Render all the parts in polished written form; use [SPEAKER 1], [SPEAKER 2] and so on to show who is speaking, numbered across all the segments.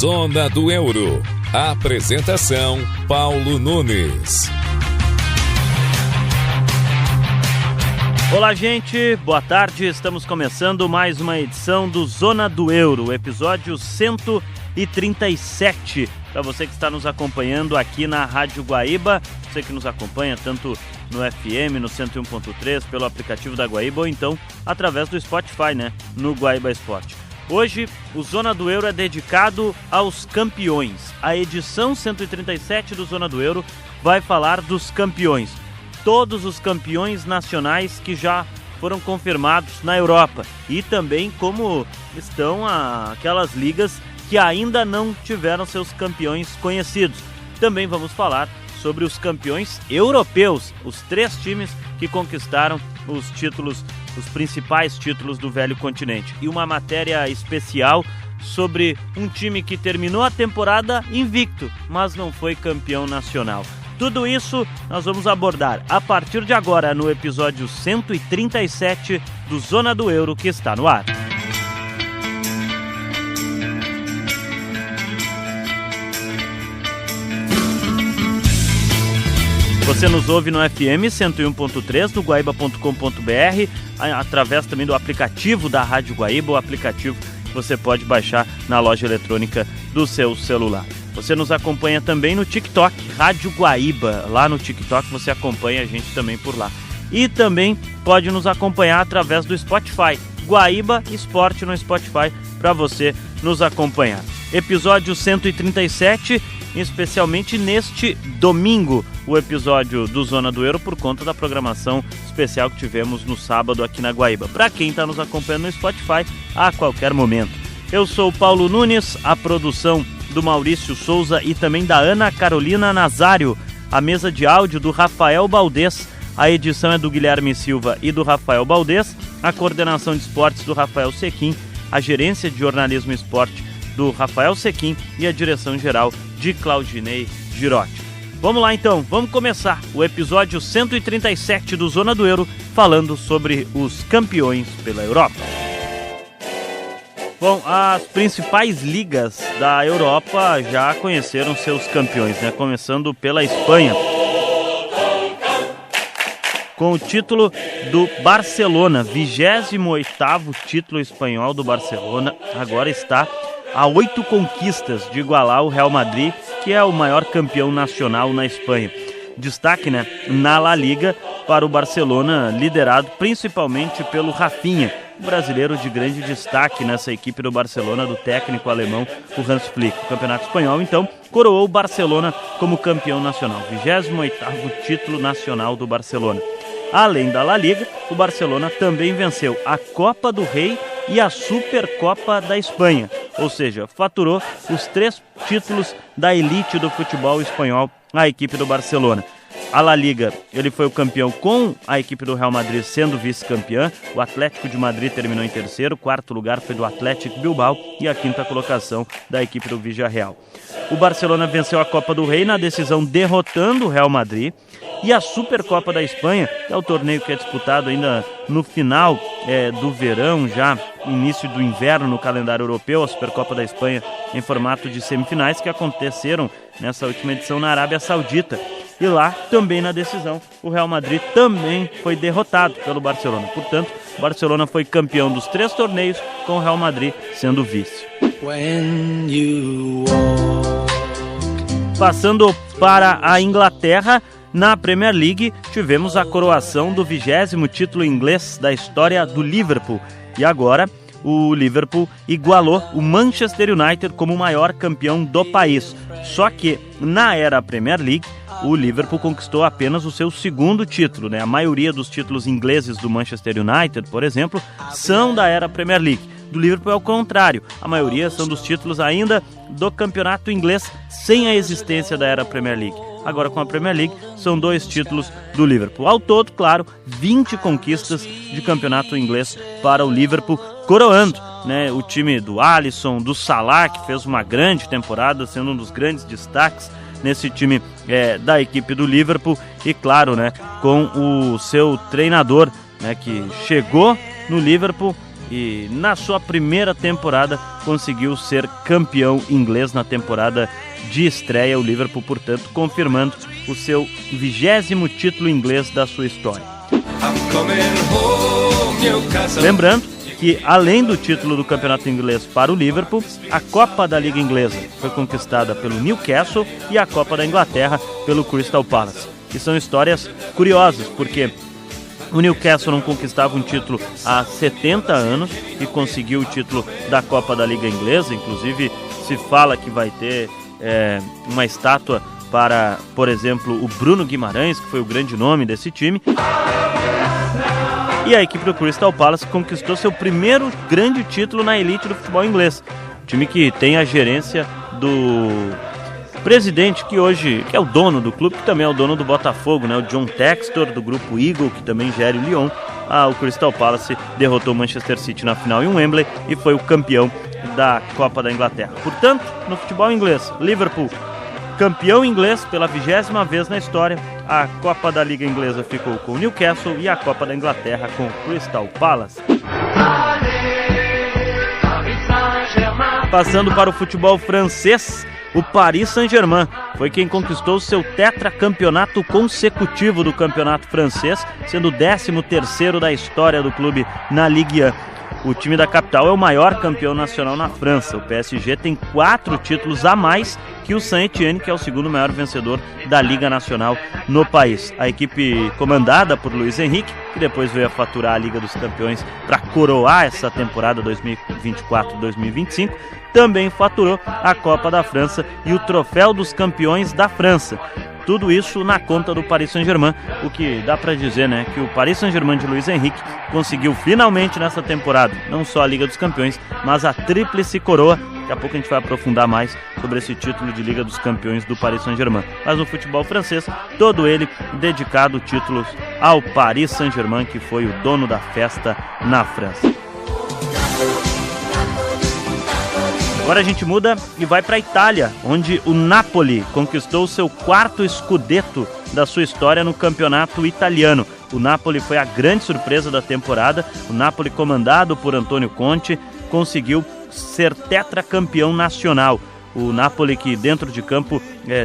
[SPEAKER 1] Zona do Euro. Apresentação: Paulo Nunes.
[SPEAKER 2] Olá, gente, boa tarde. Estamos começando mais uma edição do Zona do Euro, episódio 137. Para você que está nos acompanhando aqui na Rádio Guaíba, você que nos acompanha tanto no FM, no 101.3, pelo aplicativo da Guaíba ou então através do Spotify, né, no Guaíba Esporte. Hoje, o Zona do Euro é dedicado aos campeões. A edição 137 do Zona do Euro vai falar dos campeões. Todos os campeões nacionais que já foram confirmados na Europa. E também como estão aquelas ligas que ainda não tiveram seus campeões conhecidos. Também vamos falar sobre os campeões europeus, os 3 times que conquistaram os títulos, os principais títulos do velho continente. E uma matéria especial sobre um time que terminou a temporada invicto, mas não foi campeão nacional. Tudo isso nós vamos abordar a partir de agora no episódio 137 do Zona do Euro, que está no ar. Você nos ouve no FM 101.3, no guaiba.com.br, através também do aplicativo da Rádio Guaíba, o aplicativo que você pode baixar na loja eletrônica do seu celular. Você nos acompanha também no TikTok, Rádio Guaíba. Lá no TikTok você acompanha a gente também por lá. E também pode nos acompanhar através do Spotify. Guaíba Esporte no Spotify para você nos acompanhar. Episódio 137, especialmente neste domingo, o episódio do Zona do Euro por conta da programação especial que tivemos no sábado aqui na Guaíba. Para quem está nos acompanhando no Spotify, a qualquer momento. Eu sou o Paulo Nunes, a produção do Maurício Souza e também da Ana Carolina Nazário, a mesa de áudio do Rafael Baldez, a edição é do Guilherme Silva e do Rafael Baldez, a coordenação de esportes do Rafael Sequim, a gerência de jornalismo e esporte do Rafael Sequim e a direção geral de Claudinei Girotti. Vamos lá então, vamos começar o episódio 137 do Zona do Euro, falando sobre os campeões pela Europa. Bom, as principais ligas da Europa já conheceram seus campeões, né? Começando pela Espanha, com o título do Barcelona, 28º título espanhol do Barcelona, agora está a 8 conquistas de igualar o Real Madrid, que é o maior campeão nacional na Espanha. Destaque, né, na La Liga para o Barcelona, liderado principalmente pelo Rafinha, brasileiro de grande destaque nessa equipe do Barcelona, do técnico alemão, o Hans Flick. O campeonato espanhol, então, coroou o Barcelona como campeão nacional, 28º título nacional do Barcelona. Além da La Liga, o Barcelona também venceu a Copa do Rei e a Supercopa da Espanha, ou seja, faturou os 3 títulos da elite do futebol espanhol, a equipe do Barcelona. A La Liga, ele foi o campeão com a equipe do Real Madrid sendo vice-campeã. O Atlético de Madrid terminou em terceiro, o 4º lugar foi do Athletic Bilbao e a 5ª colocação da equipe do Villarreal. O Barcelona venceu a Copa do Rei na decisão derrotando o Real Madrid. E a Supercopa da Espanha, que é o torneio que é disputado ainda no final do verão, já início do inverno no calendário europeu, a Supercopa da Espanha em formato de semifinais que aconteceram nessa última edição na Arábia Saudita. E lá, também na decisão, o Real Madrid também foi derrotado pelo Barcelona. Portanto, o Barcelona foi campeão dos 3 torneios, com o Real Madrid sendo vice. Passando para a Inglaterra, na Premier League, tivemos a coroação do 20º título inglês da história do Liverpool. E agora, o Liverpool igualou o Manchester United como o maior campeão do país. Só que, na era Premier League, o Liverpool conquistou apenas o seu 2º título, né? A maioria dos títulos ingleses do Manchester United, por exemplo, são da era Premier League. Do Liverpool é o contrário, a maioria são dos títulos ainda do campeonato inglês sem a existência da era Premier League. Agora com a Premier League são 2 títulos do Liverpool. Ao todo, claro, 20 conquistas de campeonato inglês para o Liverpool, coroando, né, o time do Alisson, do Salah, que fez uma grande temporada, sendo um dos grandes destaques nesse time da equipe do Liverpool. E claro, né, com o seu treinador, né, que chegou no Liverpool e na sua primeira temporada conseguiu ser campeão inglês na temporada de estreia. O Liverpool, portanto, confirmando o seu 20º título inglês da sua história. Lembrando que, além do título do campeonato inglês para o Liverpool, a Copa da Liga Inglesa foi conquistada pelo Newcastle e a Copa da Inglaterra pelo Crystal Palace. E são histórias curiosas, porque o Newcastle não conquistava um título há 70 anos e conseguiu o título da Copa da Liga Inglesa. Inclusive, se fala que vai ter uma estátua para, por exemplo, o Bruno Guimarães, que foi o grande nome desse time. E a equipe do Crystal Palace conquistou seu primeiro grande título na elite do futebol inglês. Time que tem a gerência do presidente que é o dono do clube, que também é o dono do Botafogo, né? O John Textor, do grupo Eagle, que também gera o Lyon. O Crystal Palace derrotou o Manchester City na final em Wembley e foi o campeão da Copa da Inglaterra. Portanto, no futebol inglês, Liverpool campeão inglês pela 20ª vez na história. A Copa da Liga Inglesa ficou com o Newcastle e a Copa da Inglaterra com o Crystal Palace. Passando para o futebol francês, o Paris Saint-Germain foi quem conquistou seu tetracampeonato consecutivo do campeonato francês, sendo o 13º da história do clube na Ligue 1. O time da capital é o maior campeão nacional na França. O PSG tem 4 títulos a mais que o Saint-Étienne, que é o segundo maior vencedor da Liga Nacional no país. A equipe comandada por Luiz Henrique, que depois veio a faturar a Liga dos Campeões para coroar essa temporada 2024-2025, também faturou a Copa da França e o Troféu dos Campeões da França. Tudo isso na conta do Paris Saint-Germain, o que dá para dizer, né, que o Paris Saint-Germain de Luiz Henrique conseguiu finalmente nessa temporada, não só a Liga dos Campeões, mas a tríplice coroa. Daqui a pouco a gente vai aprofundar mais sobre esse título de Liga dos Campeões do Paris Saint-Germain. Mas no futebol francês, todo ele dedicado títulos ao Paris Saint-Germain, que foi o dono da festa na França. Agora a gente muda e vai para a Itália, onde o Napoli conquistou seu 4º scudetto da sua história no campeonato italiano. O Napoli foi a grande surpresa da temporada. O Napoli, comandado por Antônio Conte, conseguiu ser tetracampeão nacional. O Napoli, que dentro de campo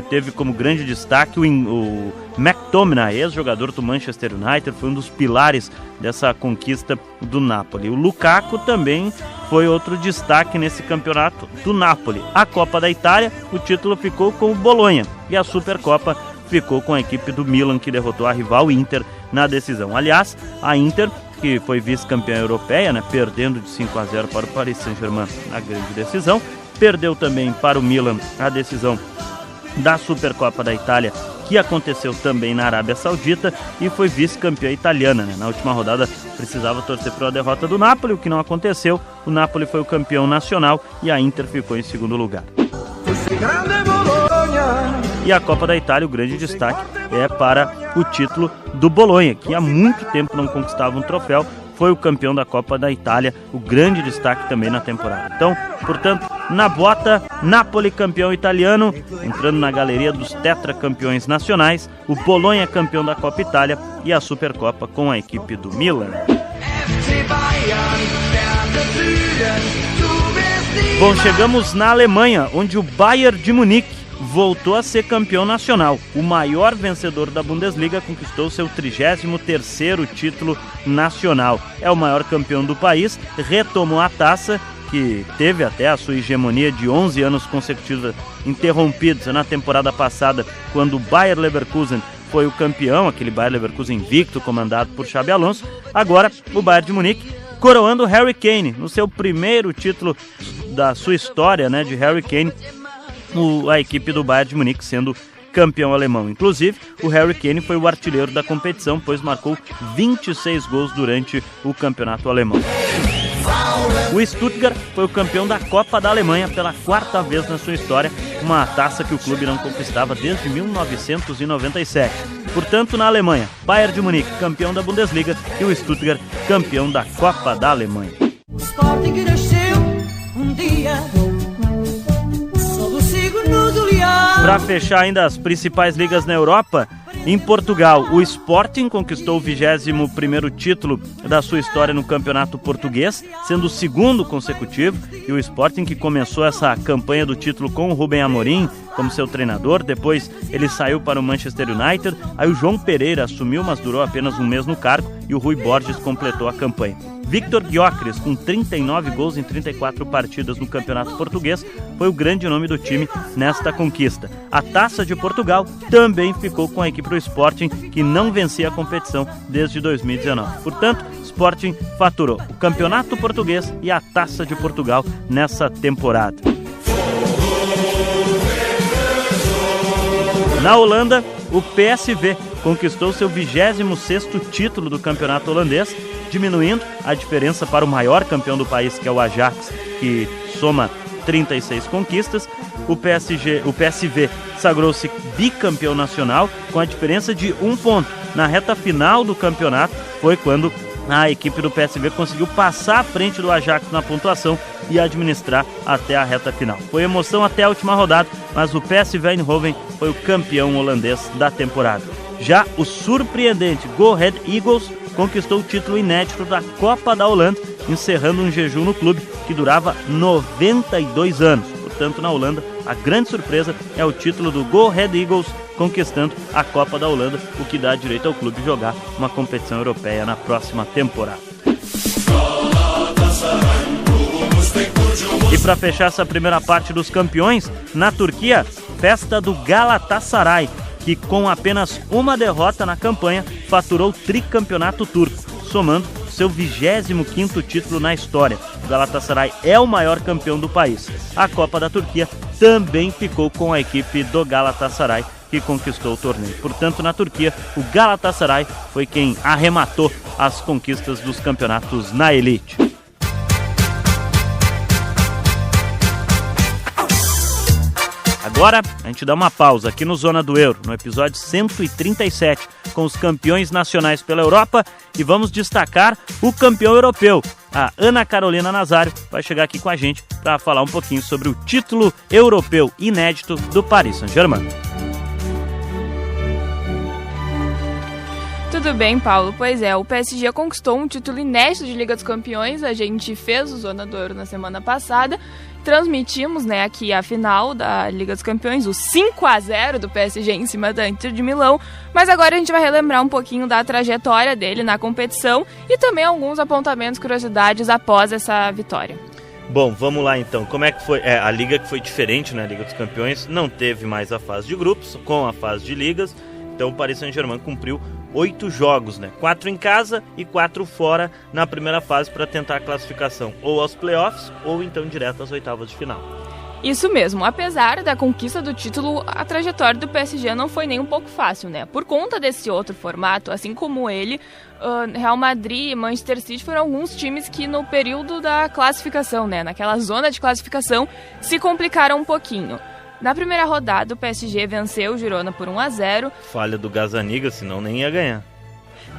[SPEAKER 2] teve como grande destaque o McTominay, ex-jogador do Manchester United, foi um dos pilares dessa conquista do Napoli. O Lukaku também foi outro destaque nesse campeonato do Napoli. A Copa da Itália, o título ficou com o Bolonha e a Supercopa ficou com a equipe do Milan, que derrotou a rival Inter na decisão. Aliás, a Inter, que foi vice-campeã europeia, né, perdendo de 5-0 para o Paris Saint-Germain na grande decisão, perdeu também para o Milan a decisão da Supercopa da Itália, que aconteceu também na Arábia Saudita, e foi vice-campeã italiana, né? Na última rodada precisava torcer para a derrota do Napoli, o que não aconteceu. O Napoli foi o campeão nacional e a Inter ficou em segundo lugar. E a Copa da Itália, o grande destaque é para o título do Bolonha, que há muito tempo não conquistava um troféu. Foi o campeão da Copa da Itália, o grande destaque também na temporada. Então, portanto, na bota, Napoli campeão italiano, entrando na galeria dos tetracampeões nacionais, o Bolonha campeão da Copa Itália e a Supercopa com a equipe do Milan. Bom, chegamos na Alemanha, onde o Bayern de Munique voltou a ser campeão nacional. O maior vencedor da Bundesliga conquistou seu 33º título nacional. É o maior campeão do país, retomou a taça, que teve até a sua hegemonia de 11 anos consecutivos interrompidos na temporada passada, quando o Bayer Leverkusen foi o campeão, aquele Bayer Leverkusen invicto, comandado por Xabi Alonso. Agora, o Bayern de Munique coroando o Harry Kane, no seu primeiro título da sua história, né, de Harry Kane, a equipe do Bayern de Munique sendo campeão alemão. Inclusive, o Harry Kane foi o artilheiro da competição, pois marcou 26 gols durante o campeonato alemão. O Stuttgart foi o campeão da Copa da Alemanha pela 4ª vez na sua história, uma taça que o clube não conquistava desde 1997. Portanto, na Alemanha, Bayern de Munique campeão da Bundesliga e o Stuttgart campeão da Copa da Alemanha. Para fechar ainda as principais ligas na Europa, Em Portugal, o Sporting conquistou o 21º título da sua história no Campeonato Português, sendo o segundo consecutivo, e o Sporting que começou essa campanha do título com o Rubem Amorim como seu treinador, depois ele saiu para o Manchester United, aí o João Pereira assumiu, mas durou apenas um mês no cargo, e o Rui Borges completou a campanha. Victor Gyökeres, com 39 gols em 34 partidas no Campeonato Português, foi o grande nome do time nesta conquista. A Taça de Portugal também ficou com a equipe do Sporting, que não vencia a competição desde 2019. Portanto, Sporting faturou o Campeonato Português e a Taça de Portugal nessa temporada. Na Holanda, o PSV conquistou seu 26º título do campeonato holandês, diminuindo a diferença para o maior campeão do país, que é o Ajax, que soma 36 conquistas. O PSV sagrou-se bicampeão nacional com a diferença de 1 ponto. Na reta final do campeonato foi quando a equipe do PSV conseguiu passar à frente do Ajax na pontuação e administrar até a reta final. Foi emoção até a última rodada, mas o PSV Eindhoven foi o campeão holandês da temporada. Já o surpreendente Go Ahead Eagles conquistou o título inédito da Copa da Holanda, encerrando um jejum no clube que durava 92 anos. Portanto, na Holanda, a grande surpresa é o título do Go Ahead Eagles conquistando a Copa da Holanda, o que dá direito ao clube jogar uma competição europeia na próxima temporada. E para fechar essa primeira parte dos campeões, na Turquia, festa do Galatasaray, que com apenas uma derrota na campanha faturou o tricampeonato turco, somando seu 25º título na história. O Galatasaray é o maior campeão do país. A Copa da Turquia também ficou com a equipe do Galatasaray, que conquistou o torneio. Portanto, na Turquia, o Galatasaray foi quem arrematou as conquistas dos campeonatos na elite. Agora, a gente dá uma pausa aqui no Zona do Euro, no episódio 137, com os campeões nacionais pela Europa, e vamos destacar o campeão europeu. A Ana Carolina Nazário vai chegar aqui com a gente para falar um pouquinho sobre o título europeu inédito do Paris Saint-Germain.
[SPEAKER 3] Tudo bem, Paulo? Pois é, o PSG conquistou um título inédito de Liga dos Campeões. A gente fez o Zona do Euro na semana passada. Transmitimos, aqui a final da Liga dos Campeões, o 5-0 do PSG em cima da Inter de Milão. Mas agora a gente vai relembrar um pouquinho da trajetória dele na competição e também alguns apontamentos, curiosidades após essa vitória.
[SPEAKER 2] Bom, vamos lá então. Como é que foi? A Liga que foi diferente, né? A Liga dos Campeões não teve mais a fase de grupos, com a fase de ligas. Então o Paris Saint-Germain cumpriu 8 jogos, 4 em casa e 4 fora na primeira fase para tentar a classificação ou aos playoffs ou então direto às oitavas de final.
[SPEAKER 3] Isso mesmo, apesar da conquista do título, a trajetória do PSG não foi nem um pouco fácil, Por conta desse outro formato, assim como ele, Real Madrid e Manchester City foram alguns times que no período da classificação, naquela zona de classificação, se complicaram um pouquinho. Na primeira rodada, o PSG venceu o Girona por 1-0.
[SPEAKER 2] Falha do Gazzaniga, senão nem ia ganhar.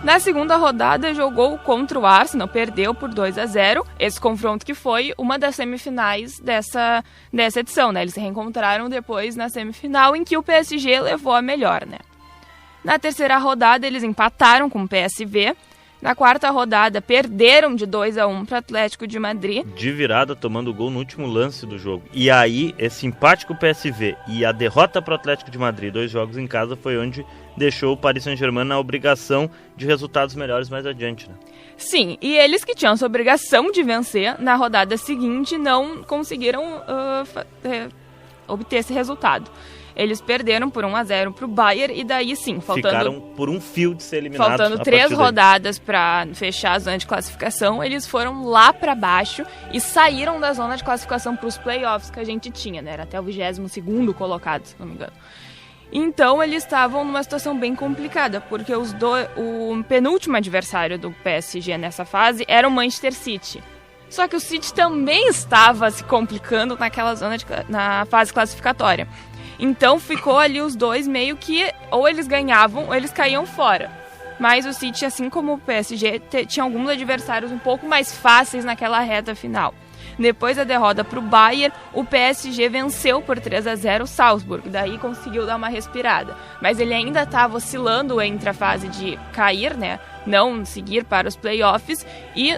[SPEAKER 3] Na segunda rodada, jogou contra o Arsenal, perdeu por 2-0. Esse confronto que foi uma das semifinais dessa edição, Eles se reencontraram depois na semifinal, em que o PSG levou a melhor, Na terceira rodada, eles empataram com o PSV. Na quarta rodada, perderam de 2-1 para o Atlético de Madrid.
[SPEAKER 2] De virada, tomando gol no último lance do jogo. E aí, esse empate com o PSV e a derrota para o Atlético de Madrid, 2 jogos em casa, foi onde deixou o Paris Saint-Germain na obrigação de resultados melhores mais adiante,
[SPEAKER 3] Sim, e eles que tinham essa obrigação de vencer, na rodada seguinte não conseguiram obter esse resultado. Eles perderam por 1-0 para o Bayern e daí sim,
[SPEAKER 2] ficaram por um fio de ser eliminados.
[SPEAKER 3] Faltando 3 rodadas para fechar a zona de classificação, eles foram lá para baixo e saíram da zona de classificação para os playoffs que a gente tinha, Era até o 22º colocado, se não me engano. Então eles estavam numa situação bem complicada, porque o penúltimo adversário do PSG nessa fase era o Manchester City. Só que o City também estava se complicando naquela zona na fase classificatória. Então ficou ali os dois meio que ou eles ganhavam ou eles caíam fora. Mas o City, assim como o PSG, tinha alguns adversários um pouco mais fáceis naquela reta final. Depois da derrota para o Bayern, o PSG venceu por 3-0 o Salzburg, daí conseguiu dar uma respirada. Mas ele ainda estava oscilando entre a fase de cair, né, não seguir para os playoffs, e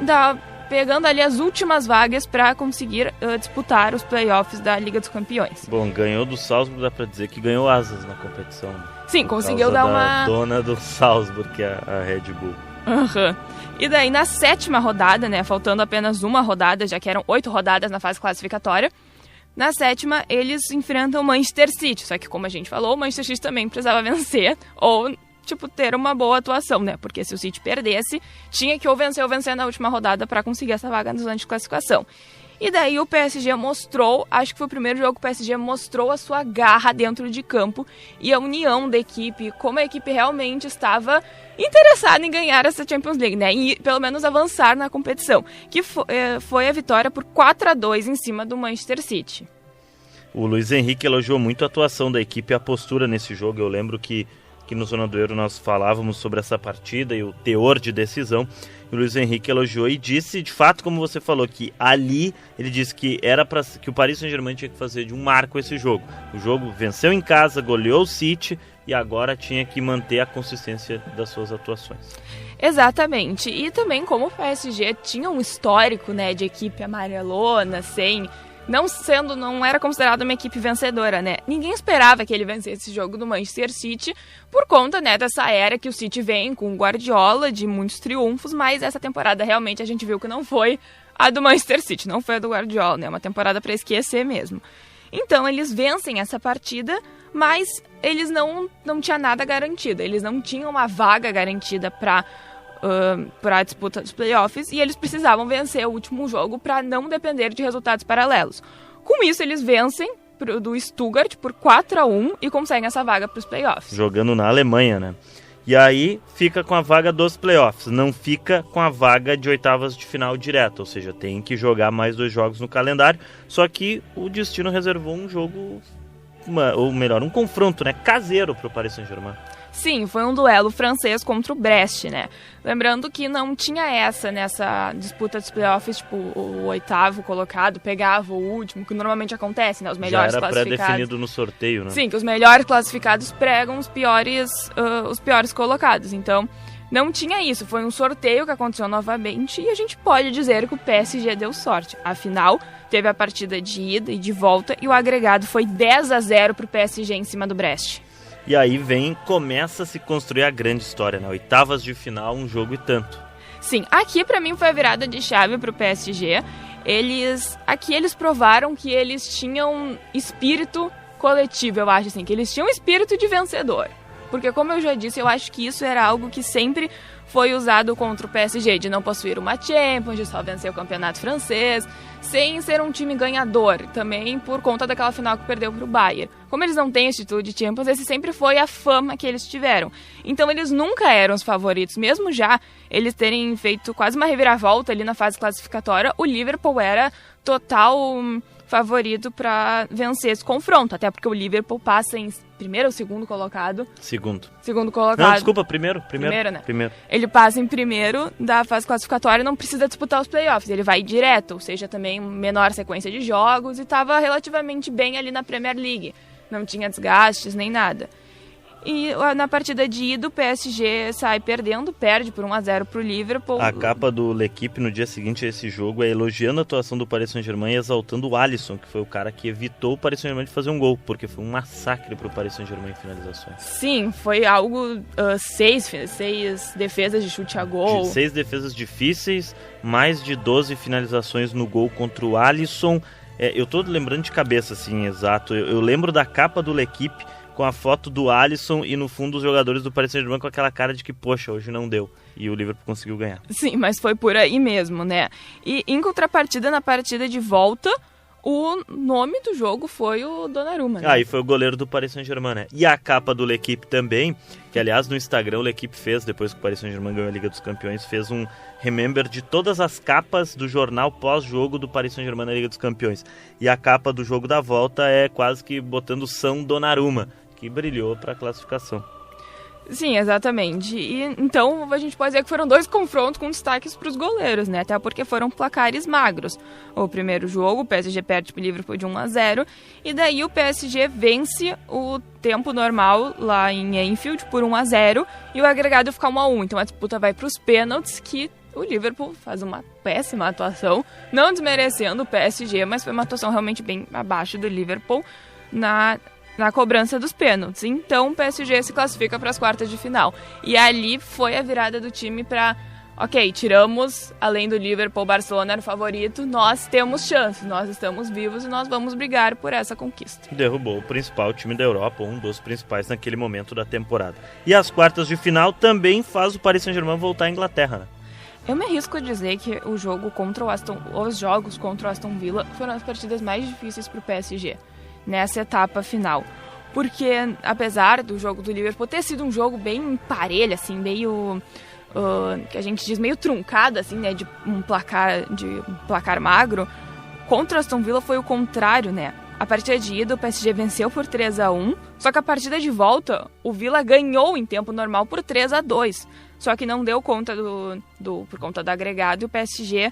[SPEAKER 3] pegando ali as últimas vagas para conseguir disputar os playoffs da Liga dos Campeões.
[SPEAKER 2] Bom, ganhou do Salzburg, dá para dizer que ganhou asas na competição. Né?
[SPEAKER 3] Sim, conseguiu dar uma...
[SPEAKER 2] dona do Salzburg, que é a Red Bull.
[SPEAKER 3] Uhum. E daí na 7ª rodada, né, faltando apenas uma rodada, já que eram 8 rodadas na fase classificatória, na 7ª eles enfrentam o Manchester City, só que como a gente falou, o Manchester City também precisava vencer, ou ter uma boa atuação, né, porque se o City perdesse, tinha que ou vencer na última rodada para conseguir essa vaga na zona de classificação. E daí o PSG mostrou, acho que foi o primeiro jogo que o PSG mostrou a sua garra dentro de campo e a união da equipe, como a equipe realmente estava interessada em ganhar essa Champions League, né? E pelo menos avançar na competição, que foi a vitória por 4-2 em cima do Manchester City.
[SPEAKER 2] O Luiz Henrique elogiou muito a atuação da equipe e a postura nesse jogo. Eu lembro que no Zona do Euro nós falávamos sobre essa partida e o teor de decisão. O Luiz Henrique elogiou e disse, de fato, como você falou, que ali ele disse que era que o Paris Saint-Germain tinha que fazer de um marco esse jogo. O jogo venceu em casa, goleou o City e agora tinha que manter a consistência das suas atuações.
[SPEAKER 3] Exatamente. E também como o PSG tinha um histórico, né, de equipe amarelona, não era considerada uma equipe vencedora, né? Ninguém esperava que ele vencesse esse jogo do Manchester City por conta, né, dessa era que o City vem com o Guardiola, de muitos triunfos, mas essa temporada realmente a gente viu que não foi a do Manchester City, não foi a do Guardiola, né? Uma temporada para esquecer mesmo. Então eles vencem essa partida, mas eles não tinham nada garantido, eles não tinham uma vaga garantida para a disputa dos playoffs e eles precisavam vencer o último jogo para não depender de resultados paralelos. Com isso, eles vencem do Stuttgart por 4-1 e conseguem essa vaga para os playoffs.
[SPEAKER 2] Jogando na Alemanha, né? E aí fica com a vaga dos playoffs, não fica com a vaga de oitavas de final direto, ou seja, tem que jogar mais 2 jogos no calendário, só que o destino reservou um jogo, ou melhor, um confronto, né, caseiro para o Paris Saint-Germain.
[SPEAKER 3] Sim, foi um duelo francês contra o Brest, né? Lembrando que não tinha nessa disputa dos playoffs, tipo, o 8º colocado pegava o último, que normalmente acontece, né? Os melhores classificados. Já era
[SPEAKER 2] pré-definido no sorteio, né?
[SPEAKER 3] Sim, que os melhores classificados pregam os piores colocados. Então, não tinha isso. Foi um sorteio que aconteceu novamente e a gente pode dizer que o PSG deu sorte. Afinal, teve a partida de ida e de volta e o agregado foi 10-0 para o PSG em cima do Brest.
[SPEAKER 2] E aí começa a se construir a grande história, né? Oitavas de final, um jogo e tanto.
[SPEAKER 3] Sim, aqui pra mim foi a virada de chave pro PSG. Aqui eles provaram que eles tinham espírito coletivo, eu acho assim, que eles tinham espírito de vencedor. Porque como eu já disse, eu acho que isso era algo que sempre foi usado contra o PSG, de não possuir uma Champions, de só vencer o campeonato francês, sem ser um time ganhador, também por conta daquela final que perdeu para o Bayern. Como eles não têm esse título de Champions, esse sempre foi a fama que eles tiveram. Então eles nunca eram os favoritos, mesmo já eles terem feito quase uma reviravolta ali na fase classificatória, o Liverpool era total favorito para vencer esse confronto, até porque o Liverpool passa em primeiro ou segundo colocado? Segundo colocado.
[SPEAKER 2] Não, desculpa, primeiro, né? Primeiro.
[SPEAKER 3] Ele passa em primeiro da fase classificatória e não precisa disputar os playoffs, ele vai direto, ou seja, também menor sequência de jogos e estava relativamente bem ali na Premier League, não tinha desgastes nem nada. E na partida de ida, o PSG perde por 1-0 pro Liverpool.
[SPEAKER 2] A capa do L'Équipe no dia seguinte a esse jogo é elogiando a atuação do Paris Saint-Germain e exaltando o Alisson, que foi o cara que evitou o Paris Saint-Germain de fazer um gol, porque foi um massacre pro Paris Saint-Germain em finalizações.
[SPEAKER 3] Sim, foi algo, 6 defesas de chute a gol.
[SPEAKER 2] 6 defesas difíceis, mais de 12 finalizações no gol contra o Alisson. Eu tô lembrando de cabeça, assim, exato. Eu lembro da capa do L'Équipe com a foto do Alisson e no fundo os jogadores do Paris Saint-Germain com aquela cara de que, poxa, hoje não deu. E o Liverpool conseguiu ganhar.
[SPEAKER 3] Sim, mas foi por aí mesmo, né? E em contrapartida, na partida de volta, o nome do jogo foi o Donnarumma, né?
[SPEAKER 2] E foi o goleiro do Paris Saint-Germain, né? E a capa do L'Équipe também, que aliás no Instagram o L'Équipe fez, depois que o Paris Saint-Germain ganhou a Liga dos Campeões, fez um remember de todas as capas do jornal pós-jogo do Paris Saint-Germain na Liga dos Campeões. E a capa do jogo da volta é quase que botando São Donnarumma, que brilhou para a classificação.
[SPEAKER 3] Sim, exatamente. E então a gente pode dizer que foram 2 confrontos com destaques para os goleiros, né? Até porque foram placares magros. O primeiro jogo, o PSG perde para o Liverpool de 1-0, e daí o PSG vence o tempo normal lá em Anfield por 1-0 e o agregado fica 1-1. Então a disputa vai para os pênaltis, que o Liverpool faz uma péssima atuação, não desmerecendo o PSG, mas foi uma atuação realmente bem abaixo do Liverpool na cobrança dos pênaltis. Então o PSG se classifica para as quartas de final. E ali foi a virada do time para, ok, tiramos, além do Liverpool, o Barcelona era o favorito, nós temos chance, nós estamos vivos e nós vamos brigar por essa conquista.
[SPEAKER 2] Derrubou o principal time da Europa, um dos principais naquele momento da temporada. E as quartas de final também faz o Paris Saint-Germain voltar à Inglaterra, né?
[SPEAKER 3] Eu me arrisco a dizer que os jogos contra o Aston Villa foram as partidas mais difíceis para o PSG nessa etapa final. Porque, apesar do jogo do Liverpool ter sido um jogo bem parelho, assim, meio, que a gente diz, meio truncado, assim, né, de um placar magro, contra o Aston Villa foi o contrário, né? A partida de ida, o PSG venceu por 3-1, só que a partida de volta, o Villa ganhou em tempo normal por 3-2. Só que não deu conta por conta do agregado, e o PSG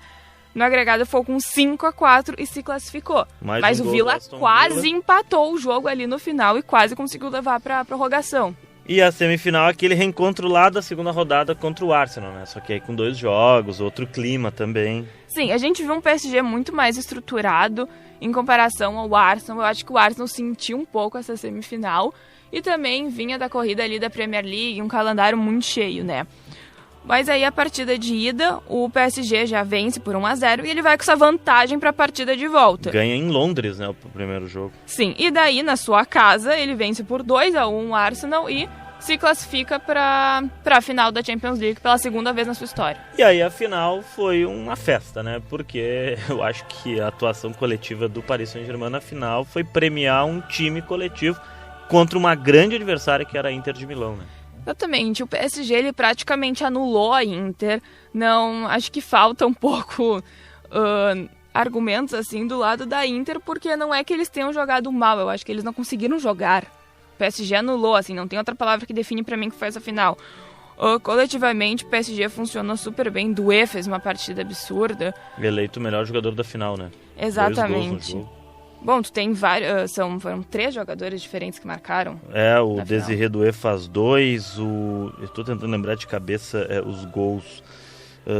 [SPEAKER 3] no agregado foi com 5-4 e se classificou. Mas o Villa quase empatou o jogo ali no final e quase conseguiu levar para a prorrogação.
[SPEAKER 2] E a semifinal, aquele reencontro lá da segunda rodada contra o Arsenal, né? Só que aí com 2 jogos, outro clima também.
[SPEAKER 3] Sim, a gente viu um PSG muito mais estruturado em comparação ao Arsenal. Eu acho que o Arsenal sentiu um pouco essa semifinal e também vinha da corrida ali da Premier League, um calendário muito cheio, né? Mas aí a partida de ida, o PSG já vence por 1-0 e ele vai com essa vantagem para a partida de volta.
[SPEAKER 2] Ganha em Londres, né, o primeiro jogo.
[SPEAKER 3] Sim, e daí na sua casa ele vence por 2-1 o Arsenal e se classifica para a final da Champions League pela segunda vez na sua história.
[SPEAKER 2] E aí a final foi uma festa, né? Porque eu acho que a atuação coletiva do Paris Saint-Germain na final foi premiar um time coletivo contra uma grande adversária que era a Inter de Milão, né?
[SPEAKER 3] Exatamente, o PSG ele praticamente anulou a Inter. Não, acho que falta um pouco argumentos assim do lado da Inter, porque não é que eles tenham jogado mal, eu acho que eles não conseguiram jogar. O PSG anulou, assim, não tem outra palavra que define pra mim que foi essa final. Coletivamente o PSG funcionou super bem, Doué fez uma partida absurda.
[SPEAKER 2] Eleito o melhor jogador da final, né?
[SPEAKER 3] Exatamente.
[SPEAKER 2] 2 gols no jogo.
[SPEAKER 3] Bom, tu tem vários, foram 3 jogadores diferentes que marcaram.
[SPEAKER 2] O Désiré Doué faz 2, eu tô tentando lembrar de cabeça os gols.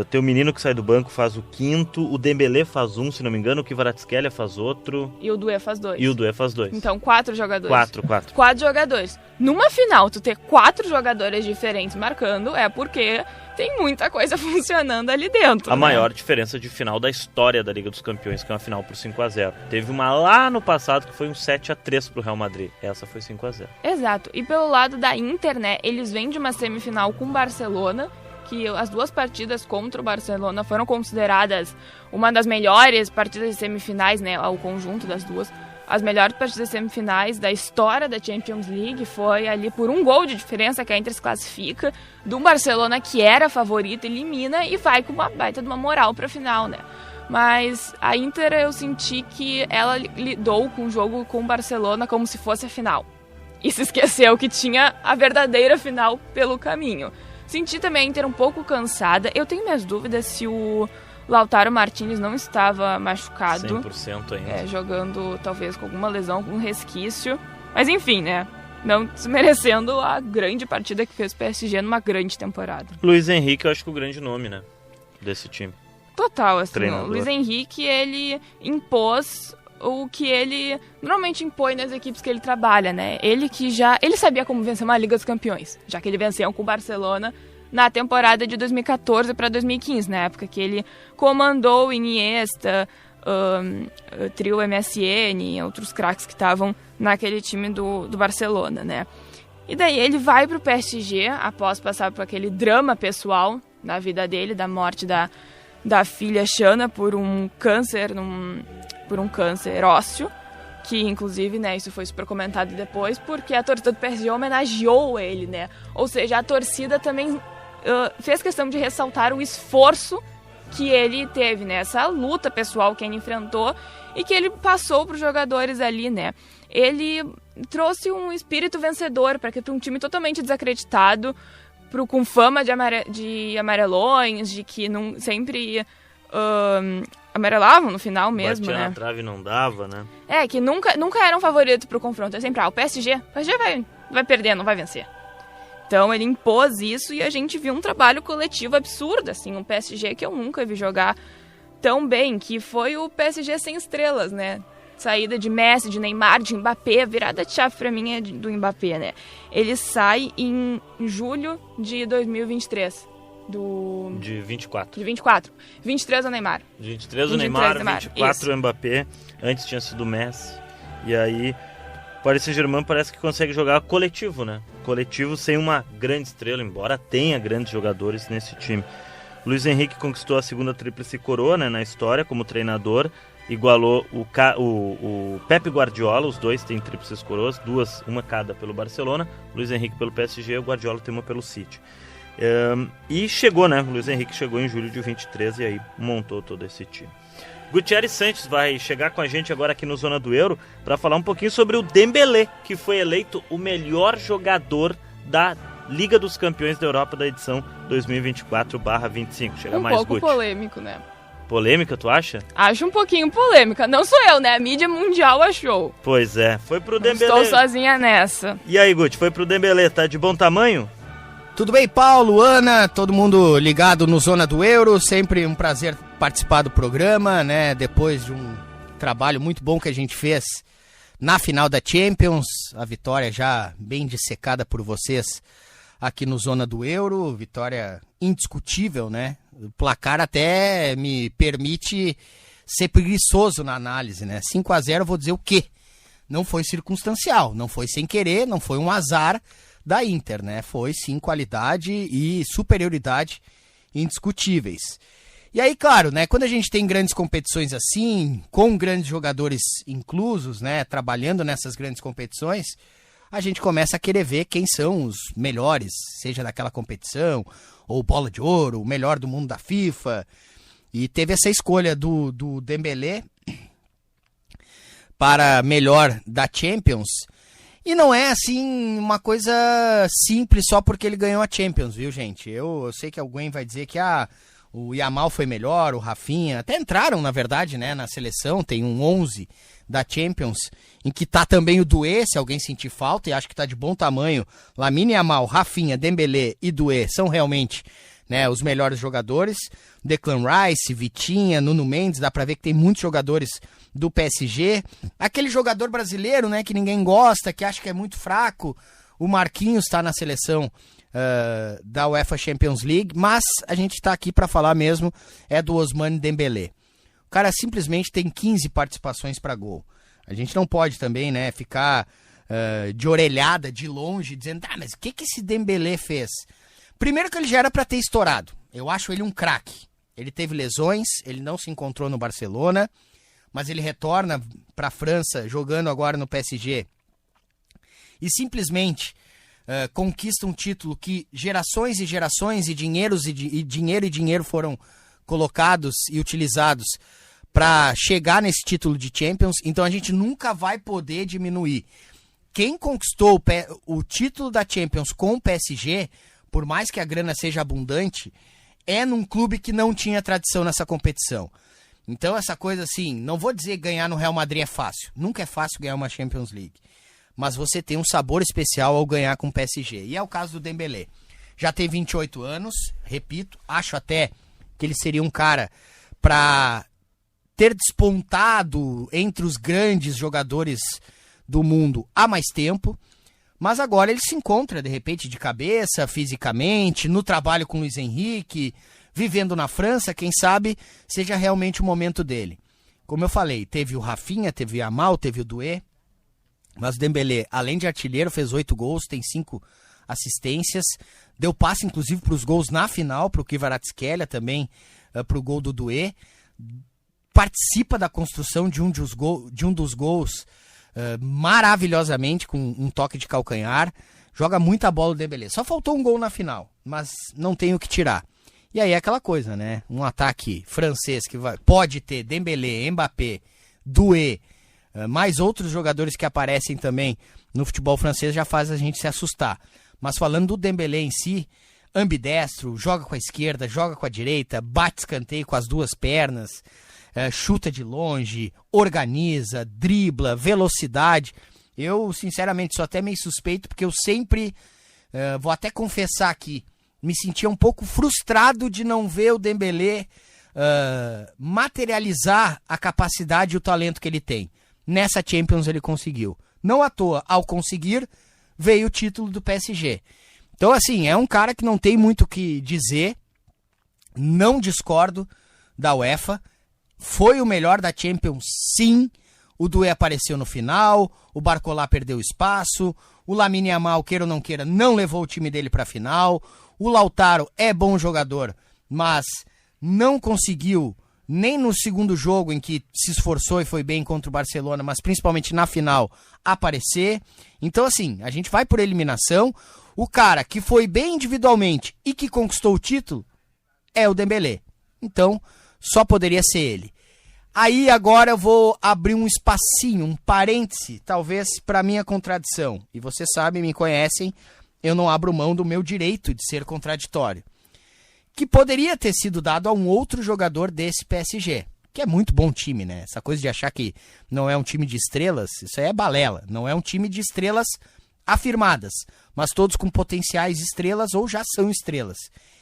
[SPEAKER 2] Tem o menino que sai do banco, faz o 5º, o Dembélé faz 1, se não me engano, o Kvaratskhelia faz outro.
[SPEAKER 3] E o Doué faz 2. Então 4 jogadores. 4 jogadores. Numa final, tu ter 4 jogadores diferentes marcando é porque tem muita coisa funcionando ali dentro.
[SPEAKER 2] A maior diferença de final da história da Liga dos Campeões, que é uma final por 5-0. Teve uma lá no passado que foi um 7-3 pro Real Madrid. Essa foi 5-0.
[SPEAKER 3] Exato. E pelo lado da Inter, né, eles vêm de uma semifinal com o Barcelona, que as 2 partidas contra o Barcelona foram consideradas uma das melhores partidas de semifinais, né, o conjunto das 2. As melhores partidas semifinais da história da Champions League, foi ali por 1 gol de diferença que a Inter se classifica, do Barcelona, que era favorito, elimina e vai com uma baita de uma moral para a final, né? Mas a Inter, eu senti que ela lidou com o jogo com o Barcelona como se fosse a final. E se esqueceu que tinha a verdadeira final pelo caminho. Senti também a Inter um pouco cansada. Eu tenho minhas dúvidas se o Lautaro Martínez não estava machucado.
[SPEAKER 2] 100% ainda.
[SPEAKER 3] Jogando talvez com alguma lesão, com um resquício. Mas enfim, né? Não desmerecendo a grande partida que fez o PSG numa grande temporada.
[SPEAKER 2] Luiz Henrique, eu acho que é o grande nome, né? Desse time.
[SPEAKER 3] Total, assim.
[SPEAKER 2] Treinador.
[SPEAKER 3] O Luiz Henrique, ele impôs o que ele normalmente impõe nas equipes que ele trabalha, né? Ele sabia como vencer uma Liga dos Campeões, já que ele venceu com o Barcelona na temporada de 2014 para 2015, na época que ele comandou o Iniesta, trio MSN e outros craques que estavam naquele time do Barcelona, né? E daí ele vai pro PSG após passar por aquele drama pessoal na vida dele, da morte da filha Shana por um câncer ósseo, que inclusive, né, isso foi super comentado depois, porque a torcida do PSG homenageou ele, né? Ou seja, a torcida também fez questão de ressaltar o esforço que ele teve, né? Essa luta pessoal que ele enfrentou e que ele passou para os jogadores ali, né? ele trouxe um espírito vencedor para um time totalmente desacreditado, com fama de amarelões, de que não, sempre amarelavam no final mesmo,
[SPEAKER 2] batia
[SPEAKER 3] né?
[SPEAKER 2] na trave e não dava, né?
[SPEAKER 3] Que nunca eram favoritos pro confronto. É sempre, o PSG vai perder, não vai vencer. Então ele impôs isso e a gente viu um trabalho coletivo absurdo, assim, um PSG que eu nunca vi jogar tão bem, que foi o PSG sem estrelas, né? Saída de Messi, de Neymar, de Mbappé, a virada de chave pra mim é do Mbappé, né? Ele sai em julho de 2023.
[SPEAKER 2] De 24.
[SPEAKER 3] De 24. 23 o Neymar.
[SPEAKER 2] 23 o Neymar, 24 o Mbappé. Antes tinha sido o Messi. E aí, o Paris Saint-Germain parece que consegue jogar coletivo, né? Coletivo sem uma grande estrela, embora tenha grandes jogadores nesse time. Luiz Henrique conquistou a segunda tríplice coroa, né, na história como treinador. Igualou o Pep Guardiola, os dois têm tríplices coroas, uma cada pelo Barcelona, Luiz Henrique pelo PSG e o Guardiola tem uma pelo City. E chegou, né? O Luiz Henrique chegou em julho de 23 e aí montou todo esse time. Gutierrez Santos vai chegar com a gente agora aqui no Zona do Euro para falar um pouquinho sobre o Dembélé, que foi eleito o melhor jogador da Liga dos Campeões da Europa da edição 2024/25. Chega mais,
[SPEAKER 3] Guti. Um pouco polêmico, né?
[SPEAKER 2] Polêmica, tu acha?
[SPEAKER 3] Acho um pouquinho polêmica. Não sou eu, né? A mídia mundial achou.
[SPEAKER 2] Pois é, foi pro Dembélé.
[SPEAKER 3] Estou sozinha nessa.
[SPEAKER 2] E aí, Guti, foi pro Dembélé, tá de bom tamanho?
[SPEAKER 4] Tudo bem, Paulo, Ana, todo mundo ligado no Zona do Euro, sempre um prazer participar do programa, né? Depois de um trabalho muito bom que a gente fez na final da Champions, a vitória já bem dissecada por vocês aqui no Zona do Euro, vitória indiscutível, né? O placar até me permite ser preguiçoso na análise, né? 5-0, vou dizer o quê? Não foi circunstancial, não foi sem querer, não foi um azar da Inter, né? Foi sim qualidade e superioridade indiscutíveis. E aí, claro, né? Quando a gente tem grandes competições assim, com grandes jogadores inclusos, né? Trabalhando nessas grandes competições, a gente começa a querer ver quem são os melhores, seja daquela competição, ou bola de ouro, o melhor do mundo da FIFA. E teve essa escolha do Dembélé para melhor da Champions. E não é assim uma coisa simples só porque ele ganhou a Champions, viu, gente? Eu sei que alguém vai dizer que o Yamal foi melhor, o Rafinha, até entraram, na verdade, né, na seleção, tem um 11 da Champions, em que tá também o Doué, se alguém sentir falta, e acho que tá de bom tamanho. Lamine Yamal, Rafinha, Dembélé e Doué são realmente, né, os melhores jogadores. Declan Rice, Vitinha, Nuno Mendes, dá pra ver que tem muitos jogadores do PSG. Aquele jogador brasileiro, né, que ninguém gosta, que acha que é muito fraco, o Marquinhos tá na seleção da UEFA Champions League, mas a gente tá aqui para falar mesmo do Ousmane Dembélé. O cara simplesmente tem 15 participações para gol. A gente não pode também, né, ficar de orelhada, de longe, dizendo, mas o que esse Dembélé fez? Primeiro que ele já era para ter estourado. Eu acho ele um craque. Ele teve lesões, ele não se encontrou no Barcelona, mas ele retorna para a França, jogando agora no PSG. E simplesmente conquista um título que gerações e gerações e dinheiro foram colocados e utilizados para chegar nesse título de Champions. Então a gente nunca vai poder diminuir. Quem conquistou o título da Champions com o PSG, por mais que a grana seja abundante, é num clube que não tinha tradição nessa competição. Então essa coisa assim, não vou dizer que ganhar no Real Madrid é fácil. Nunca é fácil ganhar uma Champions League. Mas você tem um sabor especial ao ganhar com o PSG. E é o caso do Dembélé. Já tem 28 anos, repito, acho até que ele seria um cara para ter despontado entre os grandes jogadores do mundo há mais tempo. Mas agora ele se encontra, de repente, de cabeça, fisicamente, no trabalho com o Luiz Henrique, vivendo na França, quem sabe seja realmente o momento dele. Como eu falei, teve o Rafinha, teve o Yamal, teve o Doué. Mas o Dembélé, além de artilheiro, fez 8 gols, tem 5 assistências. Deu passe, inclusive, para os gols na final, para o Kvaratskhelia também, para o gol do Doué. Participa da construção de um dos gols maravilhosamente, com um toque de calcanhar. Joga muita bola o Dembélé. Só faltou um gol na final, mas não tem o que tirar. E aí é aquela coisa, né? Um ataque francês que pode ter Dembélé, Mbappé, Doué, mais outros jogadores que aparecem também no futebol francês já faz a gente se assustar. Mas falando do Dembélé em si, ambidestro, joga com a esquerda, joga com a direita, bate escanteio com as duas pernas, chuta de longe, organiza, dribla, velocidade. Eu, sinceramente, sou até meio suspeito, porque eu sempre, vou até confessar aqui, me sentia um pouco frustrado de não ver o Dembélé materializar a capacidade e o talento que ele tem. Nessa Champions ele conseguiu. Não à toa, ao conseguir, veio o título do PSG. Então, assim, é um cara que não tem muito o que dizer, não discordo da UEFA, foi o melhor da Champions, sim. O Doué apareceu no final, o Barcola perdeu espaço, o Lamine Yamal, queira ou não queira, não levou o time dele para a final, o Lautaro é bom jogador, mas não conseguiu, nem no segundo jogo em que se esforçou e foi bem contra o Barcelona, mas principalmente na final, aparecer. Então, assim, a gente vai por eliminação. O cara que foi bem individualmente e que conquistou o título é o Dembélé. Então, só poderia ser ele. Aí agora eu vou abrir um espacinho, um parêntese, talvez para minha contradição. E vocês sabem, me conhecem, eu não abro mão do meu direito de ser contraditório. Que poderia ter sido dado a um outro jogador desse PSG, que é muito bom time, né? Essa coisa de achar que não é um time de estrelas, isso aí é balela. Não é um time de estrelas afirmadas, mas todos com potenciais estrelas ou já são estrelas,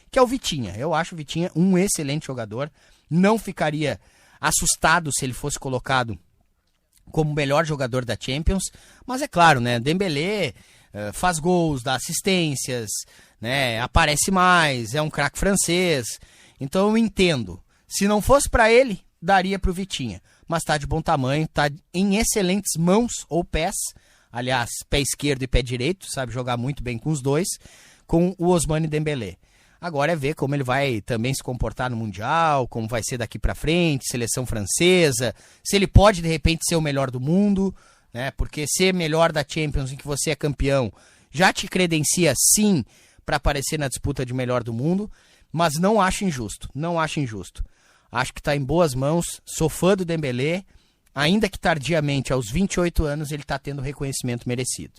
[SPEAKER 4] que é o Vitinha. Eu acho o Vitinha um excelente jogador, não ficaria assustado se ele fosse colocado como o melhor jogador da Champions, mas é claro, né? Dembélé faz gols, dá assistências, né? Aparece mais, é um craque francês, então eu entendo. Se não fosse para ele, daria para o Vitinha, mas tá de bom tamanho, tá em excelentes mãos ou pés, aliás, pé esquerdo e pé direito, sabe jogar muito bem com os dois, com o Ousmane Dembélé. Agora é ver como ele vai também se comportar no Mundial, como vai ser daqui pra frente, seleção francesa, se ele pode de repente ser o melhor do mundo, né? Porque ser melhor da Champions em que você é campeão já te credencia sim para aparecer na disputa de melhor do mundo, mas não acho injusto, não acho injusto. Acho que tá em boas mãos, sou fã do Dembélé, ainda que tardiamente, aos 28 anos, ele tá tendo o reconhecimento merecido.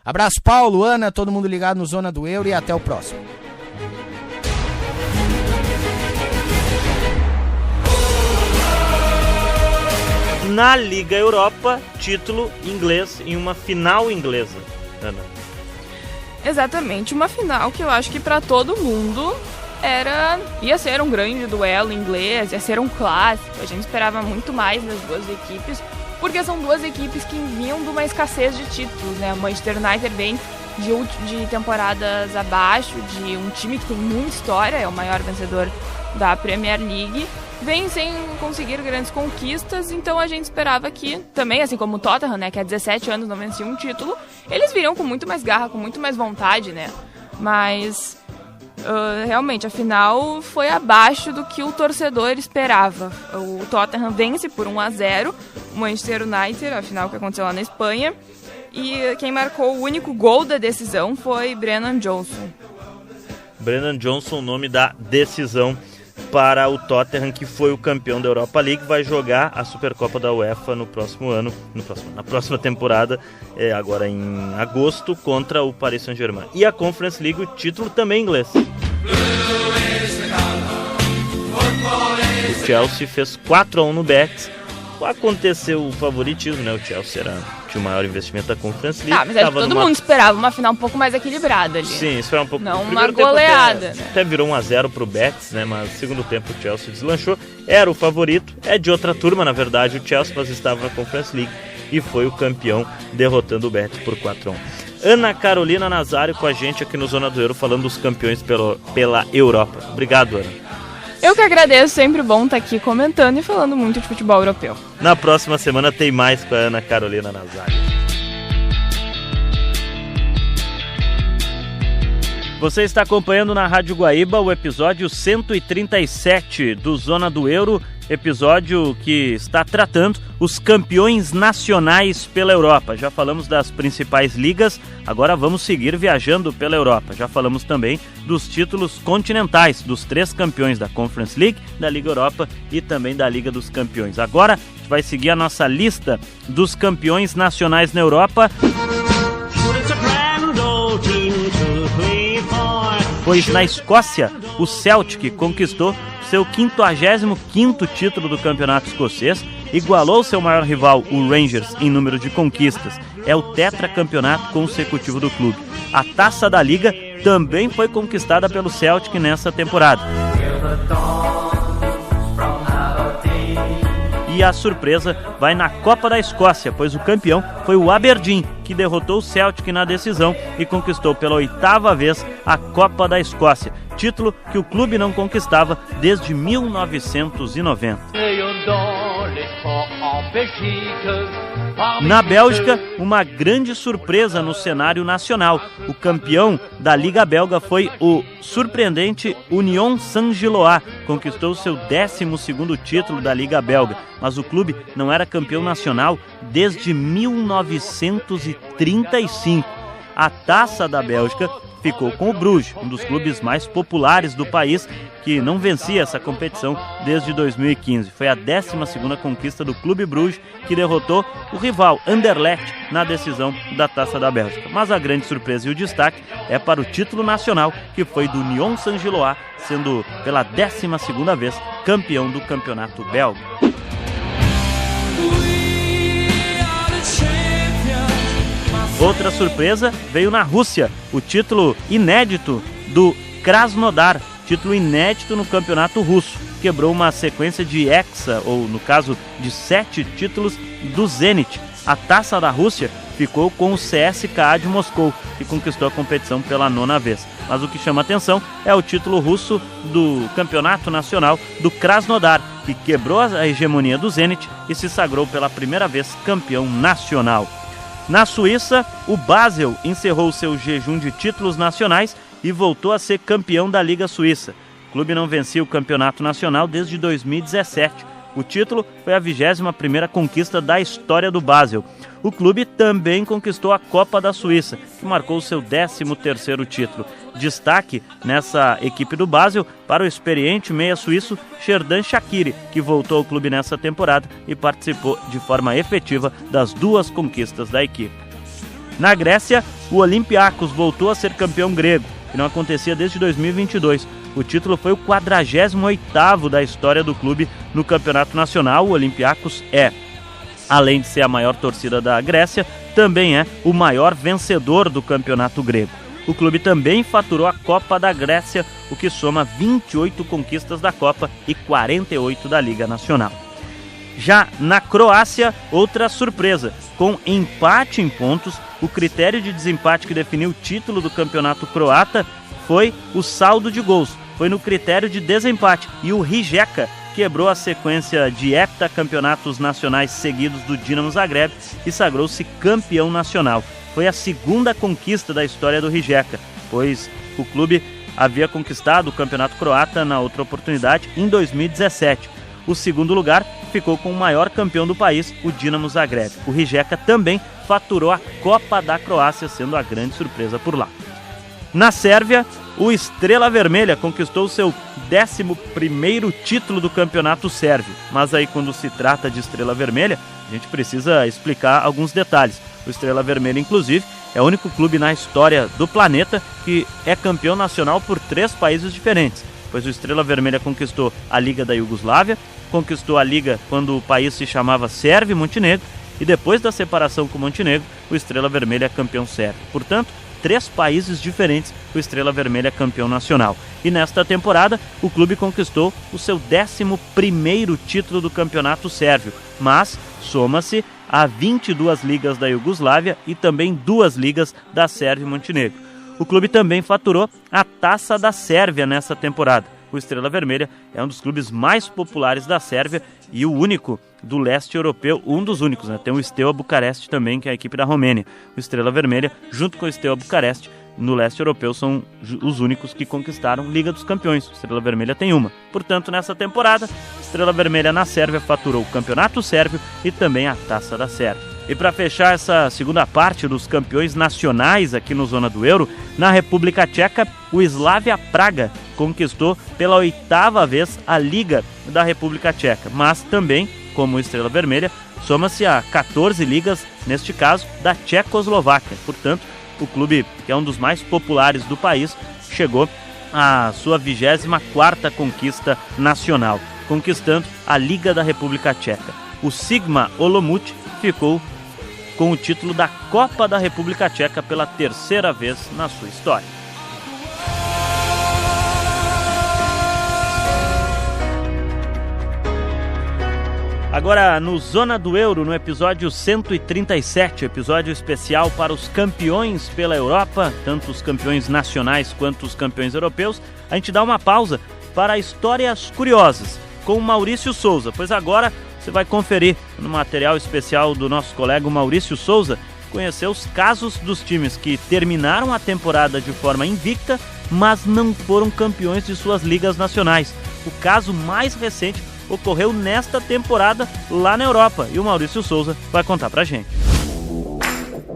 [SPEAKER 4] Abraço, Paulo, Ana, todo mundo ligado no Zona do Euro e até o próximo.
[SPEAKER 2] Na Liga Europa, título inglês em uma final inglesa, Ana.
[SPEAKER 3] Exatamente, uma final que eu acho que para todo mundo ia ser um grande duelo inglês, ia ser um clássico. A gente esperava muito mais das duas equipes, porque são duas equipes que vinham de uma escassez de títulos, né? O Manchester United vem de temporadas abaixo, de um time que tem muita história, é o maior vencedor da Premier League, vem sem conseguir grandes conquistas, então a gente esperava que também, assim como o Tottenham, né, que há 17 anos não vencia um título, eles viriam com muito mais garra, com muito mais vontade, né? Mas realmente a final foi abaixo do que o torcedor esperava. O Tottenham vence por 1-0 o Manchester United, a final que aconteceu lá na Espanha, e quem marcou o único gol da decisão foi Brennan Johnson.
[SPEAKER 2] Brennan Johnson, o nome da decisão para o Tottenham, que foi o campeão da Europa League, vai jogar a Supercopa da UEFA no próximo ano, na próxima temporada, agora em agosto, contra o Paris Saint-Germain. E a Conference League, o título também inglês. O Chelsea fez 4-1 no Betis. Aconteceu o favoritismo, né? O Chelsea tinha o maior investimento da Conference League.
[SPEAKER 3] Mas todo mundo esperava uma final um pouco mais equilibrada ali.
[SPEAKER 2] Sim, esperava um pouco.
[SPEAKER 3] Não uma goleada.
[SPEAKER 2] Até virou 1-0 pro Betis, né? Mas no segundo tempo o Chelsea deslanchou. Era o favorito, é de outra turma, na verdade, o Chelsea, mas estava na Conference League e foi o campeão, derrotando o Betis por 4-1. Ana Carolina Nazário com a gente aqui no Zona do Euro, falando dos campeões pela Europa. Obrigado, Ana.
[SPEAKER 3] Eu que agradeço, sempre bom estar aqui comentando e falando muito de futebol europeu.
[SPEAKER 2] Na próxima semana tem mais com a Ana Carolina Nazário. Você está acompanhando na Rádio Guaíba o episódio 137 do Zona do Euro, episódio que está tratando os campeões nacionais pela Europa. Já falamos das principais ligas, agora vamos seguir viajando pela Europa. Já falamos também dos títulos continentais, dos 3 campeões da Conference League, da Liga Europa e também da Liga dos Campeões. Agora a gente vai seguir a nossa lista dos campeões nacionais na Europa. Pois na Escócia, o Celtic conquistou seu 55º título do campeonato escocês, igualou seu maior rival, o Rangers, em número de conquistas. É o tetracampeonato consecutivo do clube. A Taça da Liga também foi conquistada pelo Celtic nessa temporada. E a surpresa vai na Copa da Escócia, pois o campeão foi o Aberdeen, que derrotou o Celtic na decisão e conquistou pela 8ª vez a Copa da Escócia, título que o clube não conquistava desde 1990. Na Bélgica, uma grande surpresa no cenário nacional. O campeão da Liga Belga foi o surpreendente Union Saint-Gilloise. Conquistou seu 12º título da Liga Belga, mas o clube não era campeão nacional desde 1935. A Taça da Bélgica ficou com o Bruges, um dos clubes mais populares do país, que não vencia essa competição desde 2015. Foi a 12ª conquista do Clube Bruges, que derrotou o rival Anderlecht na decisão da Taça da Bélgica. Mas a grande surpresa e o destaque é para o título nacional, que foi do Union Saint-Gilloise, sendo pela 12ª vez campeão do campeonato belga. Outra surpresa veio na Rússia, o título inédito do Krasnodar, título inédito no campeonato russo. Quebrou uma sequência de hexa, ou no caso de 7 títulos do Zenit. A Taça da Rússia ficou com o CSKA de Moscou, que conquistou a competição pela 9ª vez. Mas o que chama atenção é o título russo do campeonato nacional do Krasnodar, que quebrou a hegemonia do Zenit e se sagrou pela primeira vez campeão nacional. Na Suíça, o Basel encerrou seu jejum de títulos nacionais e voltou a ser campeão da Liga Suíça. O clube não vencia o campeonato nacional desde 2017. O título foi a 21ª conquista da história do Basel. O clube também conquistou a Copa da Suíça, que marcou seu 13º título. Destaque nessa equipe do Basel para o experiente meia suíço Xherdan Shaqiri, que voltou ao clube nessa temporada e participou de forma efetiva das 2 conquistas da equipe. Na Grécia, o Olympiacos voltou a ser campeão grego, que não acontecia desde 2022. O título foi o 48º da história do clube no campeonato nacional. O Olympiacos além de ser a maior torcida da Grécia, também é o maior vencedor do campeonato grego. O clube também faturou a Copa da Grécia, o que soma 28 conquistas da Copa e 48 da Liga Nacional. Já na Croácia, outra surpresa. Com empate em pontos, o critério de desempate que definiu o título do campeonato croata foi o saldo de gols. Foi no critério de desempate e o Rijeka quebrou a sequência de heptacampeonatos nacionais seguidos do Dinamo Zagreb e sagrou-se campeão nacional. Foi a 2ª conquista da história do Rijeka, pois o clube havia conquistado o campeonato croata na outra oportunidade em 2017. O 2º lugar ficou com o maior campeão do país, o Dinamo Zagreb. O Rijeka também faturou a Copa da Croácia, sendo a grande surpresa por lá. Na Sérvia, o Estrela Vermelha conquistou seu 11º título do campeonato sérvio. Mas aí, quando se trata de Estrela Vermelha, a gente precisa explicar alguns detalhes. O Estrela Vermelha, inclusive, é o único clube na história do planeta que é campeão nacional por 3 países diferentes. Pois o Estrela Vermelha conquistou a Liga da Iugoslávia, conquistou a Liga quando o país se chamava Sérvia e Montenegro, e depois da separação com Montenegro, o Estrela Vermelha é campeão sérvio. Portanto, 3 países diferentes, o Estrela Vermelha é campeão nacional. E nesta temporada, o clube conquistou o seu 11º título do campeonato sérvio, mas soma-se a 22 ligas da Iugoslávia e também 2 ligas da Sérvia e Montenegro. O clube também faturou a Taça da Sérvia nessa temporada. O Estrela Vermelha é um dos clubes mais populares da Sérvia e o único do leste europeu, um dos únicos, né? Tem o Steaua Bucareste também, que é a equipe da Romênia. O Estrela Vermelha, junto com o Steaua Bucareste, no leste europeu são os únicos que conquistaram Liga dos Campeões. O Estrela Vermelha tem uma. Portanto, nessa temporada, Estrela Vermelha na Sérvia faturou o Campeonato Sérvio e também a Taça da Sérvia. E para fechar essa segunda parte dos campeões nacionais aqui no Zona do Euro, na República Tcheca, o Slavia Praga conquistou pela 8ª vez a Liga da República Tcheca, mas também, como Estrela Vermelha, soma-se a 14 ligas, neste caso, da Tchecoslováquia. Portanto, o clube, que é um dos mais populares do país, chegou à sua 24ª conquista nacional, conquistando a Liga da República Tcheca. O Sigma Olomouc ficou com o título da Copa da República Tcheca pela 3ª vez na sua história. Agora, no Zona do Euro, no episódio 137, episódio especial para os campeões pela Europa, tanto os campeões nacionais quanto os campeões europeus, a gente dá uma pausa para histórias curiosas com o Maurício Souza, pois agora você vai conferir no material especial do nosso colega Maurício Souza, conhecer os casos dos times que terminaram a temporada de forma invicta, mas não foram campeões de suas ligas nacionais. O caso mais recente ocorreu nesta temporada lá na Europa e o Maurício Souza vai contar pra gente.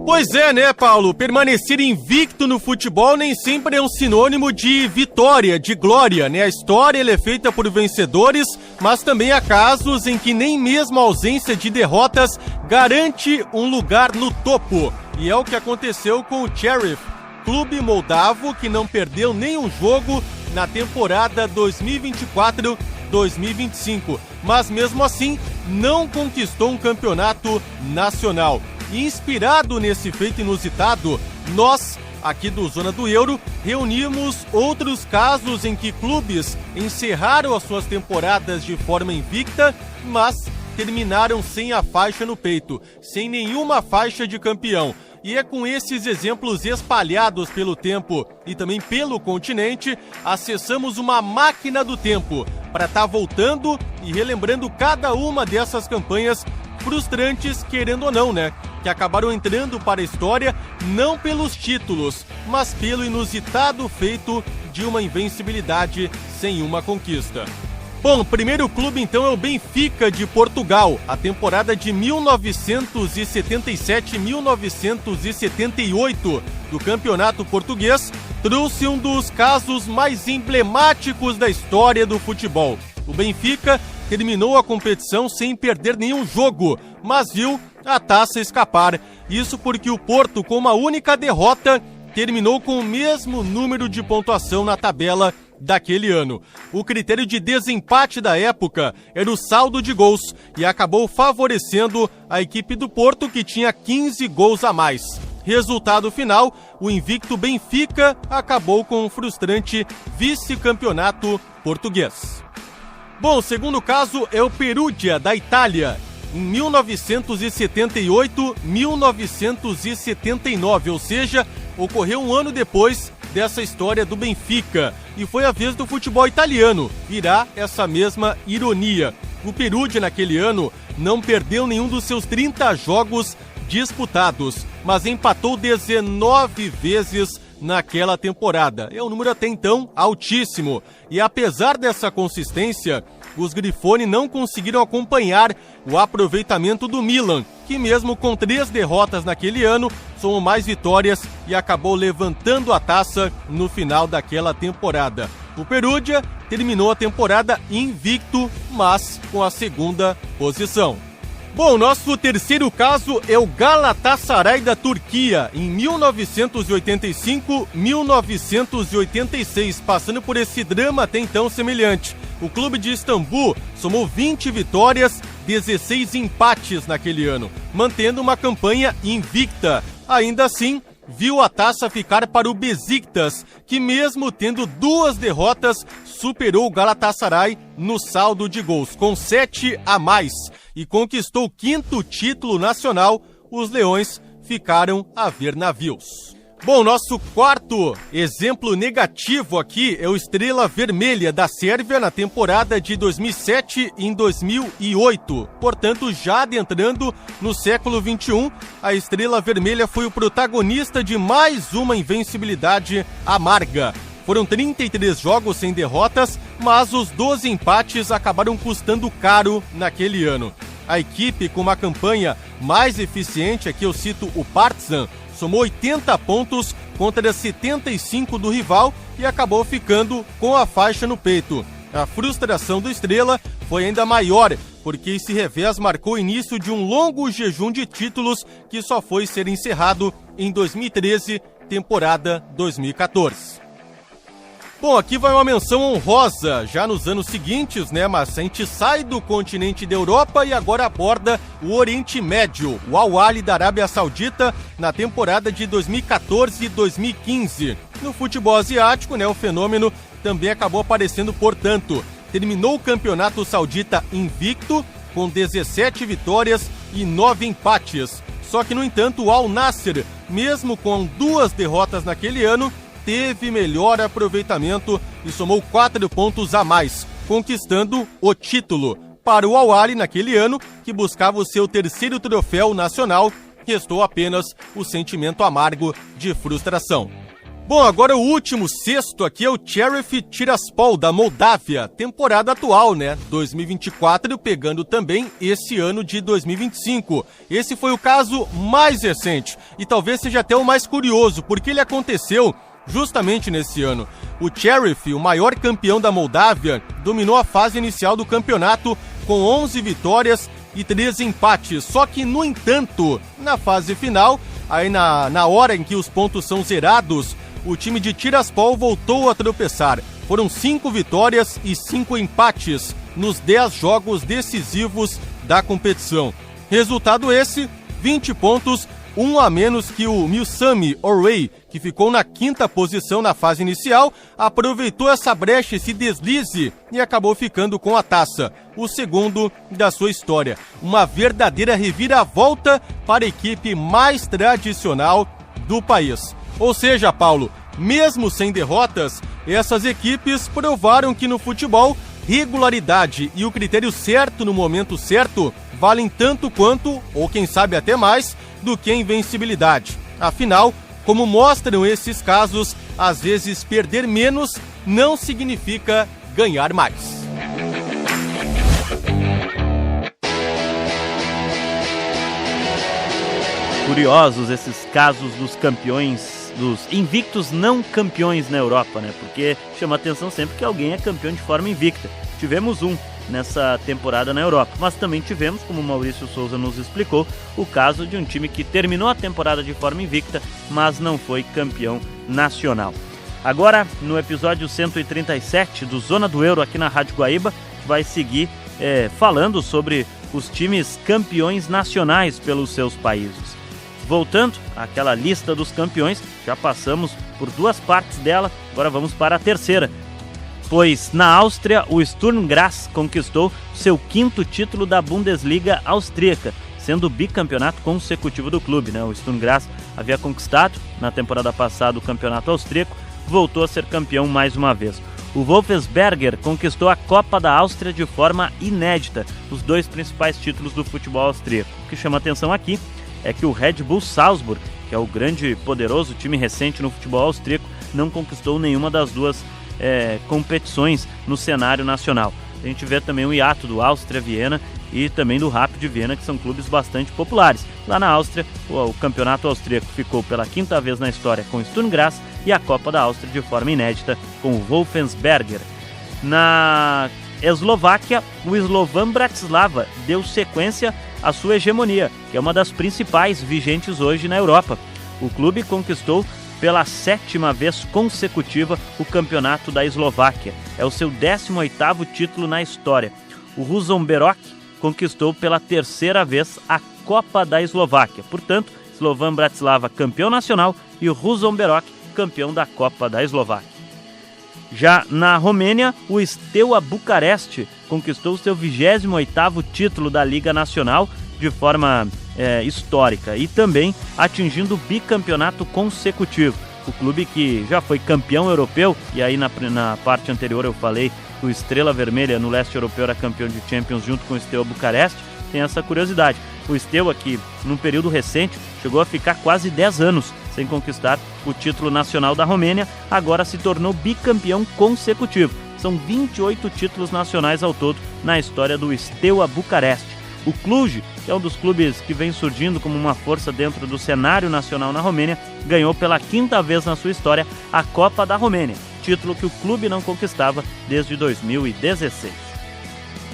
[SPEAKER 5] Pois é, né, Paulo? Permanecer invicto no futebol nem sempre é um sinônimo de vitória, de glória, né? A história ela é feita por vencedores, mas também há casos em que nem mesmo a ausência de derrotas garante um lugar no topo. E é o que aconteceu com o Sheriff, clube moldavo que não perdeu nenhum jogo na temporada 2024-2025, mas mesmo assim não conquistou um campeonato nacional. E inspirado nesse feito inusitado, nós, aqui do Zona do Euro, reunimos outros casos em que clubes encerraram as suas temporadas de forma invicta, mas terminaram sem a faixa no peito, sem nenhuma faixa de campeão. E é com esses exemplos espalhados pelo tempo e também pelo continente, acessamos uma máquina do tempo para estar voltando e relembrando cada uma dessas campanhas frustrantes, querendo ou não, né? Que acabaram entrando para a história não pelos títulos, mas pelo inusitado feito de uma invencibilidade sem uma conquista. Bom, o primeiro clube então é o Benfica de Portugal. A temporada de 1977-1978 do Campeonato Português trouxe um dos casos mais emblemáticos da história do futebol. O Benfica terminou a competição sem perder nenhum jogo, mas viu a taça escapar. Isso porque o Porto, com uma única derrota, terminou com o mesmo número de pontuação na tabela daquele ano. O critério de desempate da época era o saldo de gols e acabou favorecendo a equipe do Porto, que tinha 15 gols a mais. Resultado final, o invicto Benfica acabou com um frustrante vice-campeonato português. Bom, o segundo caso é o Perugia, da Itália. Em 1978-1979, ou seja, ocorreu um ano depois dessa história do Benfica. E foi a vez do futebol italiano virar essa mesma ironia. O Perugia, naquele ano, não perdeu nenhum dos seus 30 jogos disputados, mas empatou 19 vezes naquela temporada. É um número até então altíssimo. E apesar dessa consistência, os Grifoni não conseguiram acompanhar o aproveitamento do Milan, que mesmo com 3 derrotas naquele ano, somou mais vitórias e acabou levantando a taça no final daquela temporada. O Perugia terminou a temporada invicto, mas com a segunda posição. Bom, nosso terceiro caso é o Galatasaray da Turquia, em 1985-1986, passando por esse drama até então semelhante. O clube de Istambul somou 20 vitórias, 16 empates naquele ano, mantendo uma campanha invicta. Ainda assim, viu a taça ficar para o Besiktas, que mesmo tendo 2 derrotas, superou o Galatasaray no saldo de gols, com 7 a mais, e conquistou o 5º título nacional. Os leões ficaram a ver navios. Bom, nosso quarto exemplo negativo aqui é o Estrela Vermelha da Sérvia na temporada de 2007 e em 2008. Portanto, já adentrando no século XXI, a Estrela Vermelha foi o protagonista de mais uma invencibilidade amarga. Foram 33 jogos sem derrotas, mas os 12 empates acabaram custando caro naquele ano. A equipe com uma campanha mais eficiente, aqui eu cito o Partizan, somou 80 pontos contra 75 do rival e acabou ficando com a faixa no peito. A frustração do Estrela foi ainda maior, porque esse revés marcou o início de um longo jejum de títulos que só foi ser encerrado em 2013, temporada 2014. Bom, aqui vai uma menção honrosa, já nos anos seguintes, né, mas a gente sai do continente da Europa e agora aborda o Oriente Médio, o Al Ahly da Arábia Saudita, na temporada de 2014 e 2015. No futebol asiático, né, o fenômeno também acabou aparecendo, portanto, terminou o campeonato saudita invicto, com 17 vitórias e 9 empates. Só que, no entanto, o Al Nassr, mesmo com 2 derrotas naquele ano, teve melhor aproveitamento e somou 4 pontos a mais, conquistando o título. Para o Al Ahly naquele ano, que buscava o seu 3º troféu nacional, restou apenas o sentimento amargo de frustração. Bom, agora o último, sexto aqui é o Sheriff Tiraspol da Moldávia, temporada atual, né? 2024, pegando também esse ano de 2025. Esse foi o caso mais recente e talvez seja até o mais curioso, porque ele aconteceu justamente nesse ano. O Sheriff, o maior campeão da Moldávia, dominou a fase inicial do campeonato com 11 vitórias e 13 empates. Só que, no entanto, na fase final, aí na hora em que os pontos são zerados, o time de Tiraspol voltou a tropeçar. Foram 5 vitórias e 5 empates nos 10 jogos decisivos da competição. Resultado esse, 20 pontos, um a menos que o Milsami Orey, que ficou na 5ª posição na fase inicial, aproveitou essa brecha, esse deslize e acabou ficando com a taça, o segundo da sua história. Uma verdadeira reviravolta para a equipe mais tradicional do país. Ou seja, Paulo, mesmo sem derrotas, essas equipes provaram que no futebol, regularidade e o critério certo no momento certo valem tanto quanto, ou quem sabe até mais, do que a invencibilidade. Afinal, como mostram esses casos, às vezes perder menos não significa ganhar mais.
[SPEAKER 2] Curiosos esses casos dos campeões, dos invictos não campeões na Europa, né? Porque chama atenção sempre que alguém é campeão de forma invicta. Tivemos um nessa temporada na Europa, mas também tivemos, como o Maurício Souza nos explicou, o caso de um time que terminou a temporada de forma invicta, mas não foi campeão nacional. Agora, no episódio 137 do Zona do Euro aqui na Rádio Guaíba, vai seguir falando sobre os times campeões nacionais pelos seus países. Voltando àquela lista dos campeões, já passamos por 2 partes dela, agora vamos para a terceira. Pois na Áustria, o Sturm Graz conquistou seu 5º título da Bundesliga austríaca, sendo o bicampeonato consecutivo do clube, né? O Sturm Graz havia conquistado na temporada passada o campeonato austríaco, voltou a ser campeão mais uma vez. O Wolfsberger conquistou a Copa da Áustria de forma inédita, os 2 principais títulos do futebol austríaco. O que chama atenção aqui é que o Red Bull Salzburg, que é o grande e poderoso time recente no futebol austríaco, não conquistou nenhuma das 2 competições no cenário nacional. A gente vê também o hiato do Áustria Viena e também do Rapid Viena, que são clubes bastante populares. Lá na Áustria, o campeonato austríaco ficou pela 5ª vez na história com o Sturm Graz e a Copa da Áustria de forma inédita com o Wolfsberger. Na Eslováquia, o Slovan Bratislava deu sequência à sua hegemonia, que é uma das principais vigentes hoje na Europa. O clube conquistou pela 7ª vez consecutiva o campeonato da Eslováquia. É o seu 18º título na história. O Ružomberok conquistou pela 3ª vez a Copa da Eslováquia. Portanto, Slovan Bratislava campeão nacional e o Ružomberok campeão da Copa da Eslováquia. Já na Romênia, o Steaua Bucareste conquistou seu 28º título da Liga Nacional de forma histórica e também atingindo o bicampeonato consecutivo. O clube que já foi campeão europeu, e aí na parte anterior eu falei que o Estrela Vermelha no leste europeu era campeão de Champions junto com o Steaua Bucareste, tem essa curiosidade. O Steaua, que num período recente chegou a ficar quase 10 anos sem conquistar o título nacional da Romênia, agora se tornou bicampeão consecutivo. São 28 títulos nacionais ao todo na história do Steaua Bucareste. O Cluj, que é um dos clubes que vem surgindo como uma força dentro do cenário nacional na Romênia, ganhou pela 5ª vez na sua história a Copa da Romênia, título que o clube não conquistava desde 2016.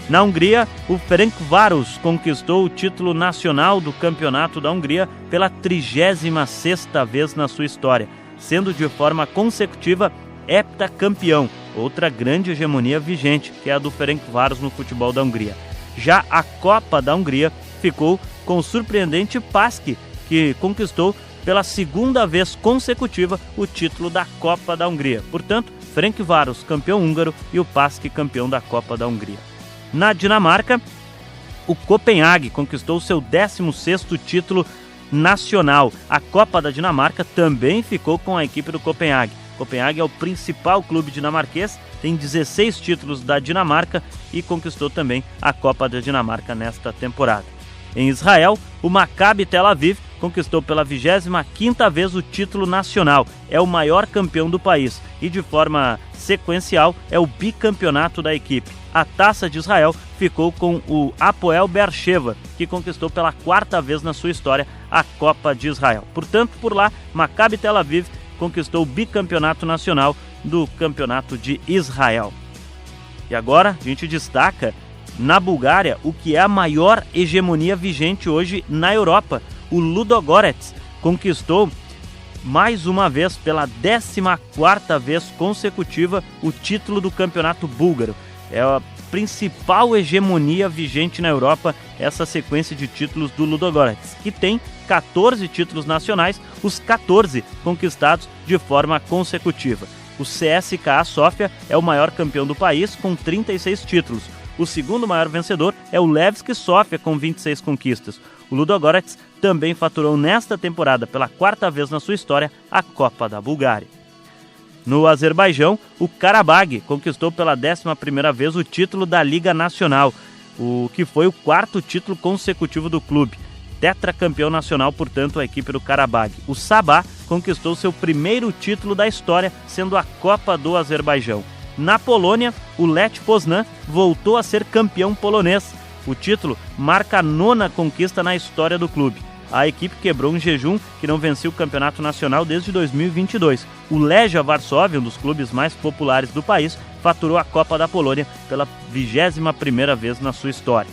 [SPEAKER 2] Na Hungria, o Ferencváros conquistou o título nacional do Campeonato da Hungria pela 36ª vez na sua história, sendo de forma consecutiva heptacampeão, outra grande hegemonia vigente, que é a do Ferencváros no futebol da Hungria. Já a Copa da Hungria ficou com o surpreendente PASK, que conquistou pela 2ª vez consecutiva o título da Copa da Hungria. Portanto, Ferencváros campeão húngaro e o PASK campeão da Copa da Hungria. Na Dinamarca, o Copenhague conquistou seu 16º título nacional. A Copa da Dinamarca também ficou com a equipe do Copenhague. Copenhague é o principal clube dinamarquês, tem 16 títulos da Dinamarca e conquistou também a Copa da Dinamarca nesta temporada. Em Israel, o Maccabi Tel Aviv conquistou pela 25ª vez o título nacional. É o maior campeão do país e, de forma sequencial, é o bicampeonato da equipe. A Taça de Israel ficou com o Hapoel Beersheva, que conquistou pela 4ª vez na sua história a Copa de Israel. Portanto, por lá, Maccabi Tel Aviv conquistou o bicampeonato nacional do Campeonato de Israel. E agora a gente destaca na Bulgária o que é a maior hegemonia vigente hoje na Europa. O Ludogorets conquistou mais uma vez, pela 14ª vez consecutiva, o título do Campeonato Búlgaro. É a principal hegemonia vigente na Europa, essa sequência de títulos do Ludogorets, que tem 14 títulos nacionais, os 14 conquistados de forma consecutiva. O CSKA Sofia é o maior campeão do país, com 36 títulos. O segundo maior vencedor é o Levski Sofia, com 26 conquistas. O Ludogorets também faturou nesta temporada, pela 4ª vez na sua história, a Copa da Bulgária. No Azerbaijão, o Karabag conquistou pela 11ª vez o título da Liga Nacional, o que foi o 4º título consecutivo do clube. Tetracampeão nacional, portanto, a equipe do Karabag. O Sabah conquistou seu primeiro título da história, sendo a Copa do Azerbaijão. Na Polônia, o Lech Poznan voltou a ser campeão polonês. O título marca a 9ª conquista na história do clube. A equipe quebrou um jejum que não vencia o campeonato nacional desde 2022. O Legia Varsóvia, um dos clubes mais populares do país, faturou a Copa da Polônia pela 21ª vez na sua história.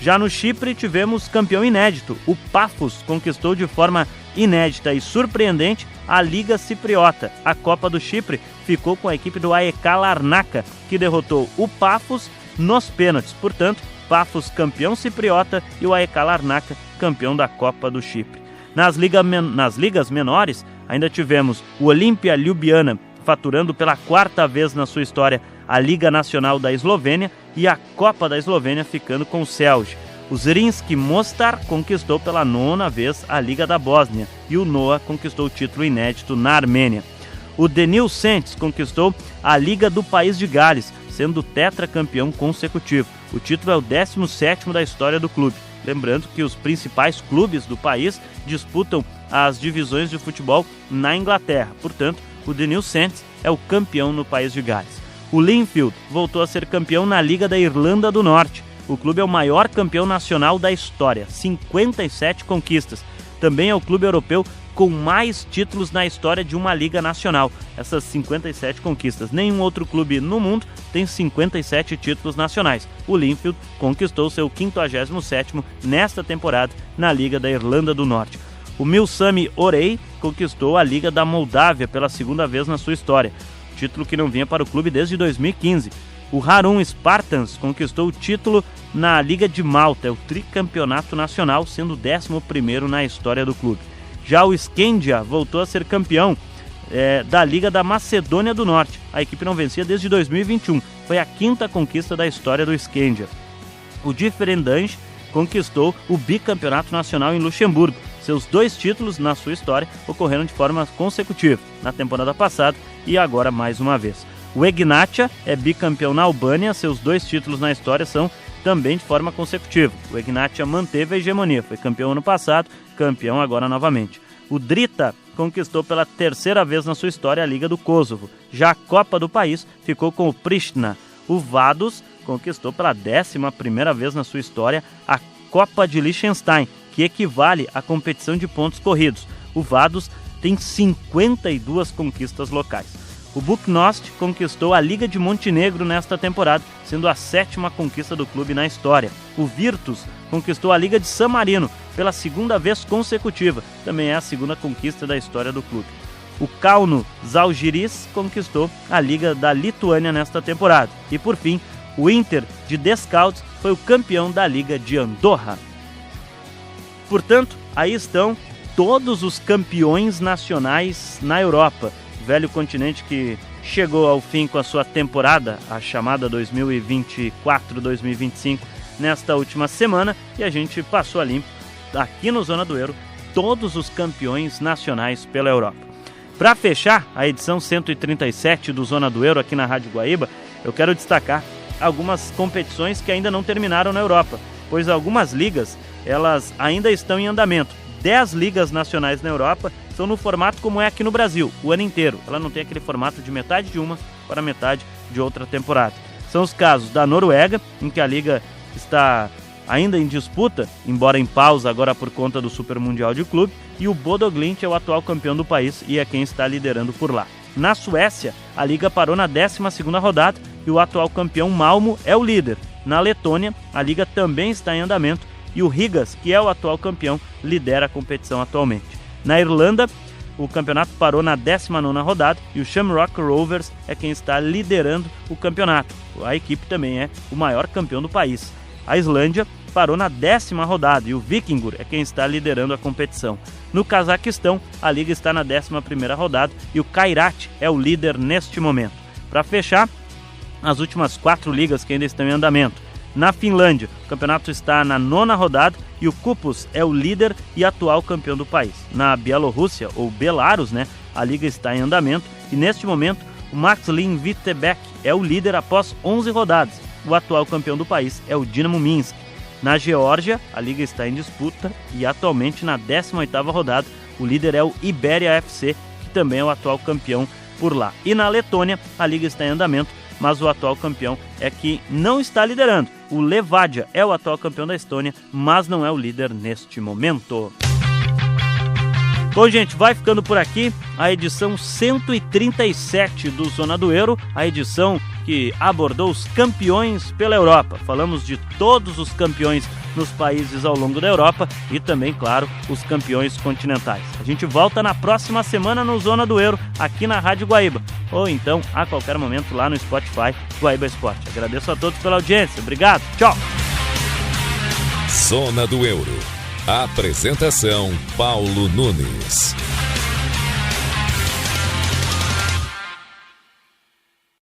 [SPEAKER 2] Já no Chipre tivemos campeão inédito. O Pafos conquistou de forma inédita e surpreendente a Liga Cipriota. A Copa do Chipre ficou com a equipe do AEK Larnaca, que derrotou o Pafos nos pênaltis. Portanto, Pafos campeão cipriota e o AEK Larnaca campeão da Copa do Chipre. Nas ligas menores, ainda tivemos o Olimpia Ljubljana faturando pela 4ª vez na sua história a Liga Nacional da Eslovênia e a Copa da Eslovênia ficando com o Celje. O Zrinski Mostar conquistou pela 9ª vez a Liga da Bósnia e o Noa conquistou o título inédito na Armênia. O Denil Sentes conquistou a Liga do País de Gales, sendo tetracampeão consecutivo. O título é o 17º da história do clube. Lembrando que os principais clubes do país disputam as divisões de futebol na Inglaterra. Portanto, o Denil Sentes é o campeão no País de Gales. O Linfield voltou a ser campeão na Liga da Irlanda do Norte. O clube é o maior campeão nacional da história, 57 conquistas. Também é o clube europeu com mais títulos na história de uma liga nacional. Essas 57 conquistas. Nenhum outro clube no mundo tem 57 títulos nacionais. O Linfield conquistou seu 57º nesta temporada na Liga da Irlanda do Norte. O Milsami Orei conquistou a Liga da Moldávia pela 2ª vez na sua história. Título que não vinha para o clube desde 2015. O Harun Spartans conquistou o título na Liga de Malta, é o tricampeonato nacional, sendo o 11º na história do clube. Já o Skandia voltou a ser campeão da Liga da Macedônia do Norte. A equipe não vencia desde 2021. Foi a 5ª conquista da história do Skandia. O Differendanje conquistou o bicampeonato nacional em Luxemburgo. Seus 2 títulos na sua história ocorreram de forma consecutiva, na temporada passada e agora mais uma vez. O Egnatia é bicampeão na Albânia, seus 2 títulos na história são também de forma consecutiva. O Egnatia manteve a hegemonia, foi campeão ano passado, campeão agora novamente. O Drita conquistou pela 3ª vez na sua história a Liga do Kosovo. Já a Copa do país ficou com o Pristina. O Vaduz conquistou pela 11ª vez na sua história a Copa de Liechtenstein, que equivale à competição de pontos corridos. O Vaduz tem 52 conquistas locais. O Bucnost conquistou a Liga de Montenegro nesta temporada, sendo a 7ª conquista do clube na história. O Virtus conquistou a Liga de San Marino pela 2ª vez consecutiva, também é a 2ª conquista da história do clube. O Kauno Žalgiris conquistou a Liga da Lituânia nesta temporada. E por fim, o Inter de Descaldes foi o campeão da Liga de Andorra. Portanto, aí estão todos os campeões nacionais na Europa. Velho continente que chegou ao fim com a sua temporada, a chamada 2024-2025, nesta última semana, e a gente passou a limpo, aqui no Zona do Euro, todos os campeões nacionais pela Europa. Para fechar a edição 137 do Zona do Euro aqui na Rádio Guaíba, eu quero destacar algumas competições que ainda não terminaram na Europa, pois algumas ligas elas ainda estão em andamento. 10 ligas nacionais na Europa são no formato como é aqui no Brasil, o ano inteiro. Ela não tem aquele formato de metade de uma para metade de outra temporada. São os casos da Noruega, em que a liga está ainda em disputa, embora em pausa agora por conta do Super Mundial de Clube, e o Bodo Glimt é o atual campeão do país e é quem está liderando por lá. Na Suécia, a liga parou na 12ª rodada e o atual campeão Malmo é o líder. Na Letônia, a liga também está em andamento e o Rigas, que é o atual campeão, lidera a competição atualmente. Na Irlanda, o campeonato parou na 19ª rodada e o Shamrock Rovers é quem está liderando o campeonato. A equipe também é o maior campeão do país. A Islândia parou na 10ª rodada e o Vikingur é quem está liderando a competição. No Cazaquistão, a liga está na 11ª rodada e o Kairat é o líder neste momento. Para fechar, as últimas 4 ligas que ainda estão em andamento. Na Finlândia, o campeonato está na 9ª rodada e o Kupus é o líder e atual campeão do país. Na Bielorrússia, ou Belarus, a liga está em andamento e neste momento o Maxlin Vitebsk é o líder após 11 rodadas. O atual campeão do país é o Dinamo Minsk. Na Geórgia, a liga está em disputa e atualmente na 18ª rodada o líder é o Iberia FC, que também é o atual campeão por lá. E na Letônia, a liga está em andamento, mas o atual campeão é que não está liderando. O Levadia é o atual campeão da Estônia, mas não é o líder neste momento. Bom, gente, vai ficando por aqui a edição 137 do Zona do Euro, a edição que abordou os campeões pela Europa. Falamos de todos os campeões nos países ao longo da Europa e também, claro, os campeões continentais. A gente volta na próxima semana no Zona do Euro, aqui na Rádio Guaíba, ou então a qualquer momento lá no Spotify, Guaíba Esporte. Agradeço a todos pela audiência. Obrigado. Tchau.
[SPEAKER 1] Zona do Euro. Apresentação Paulo Nunes.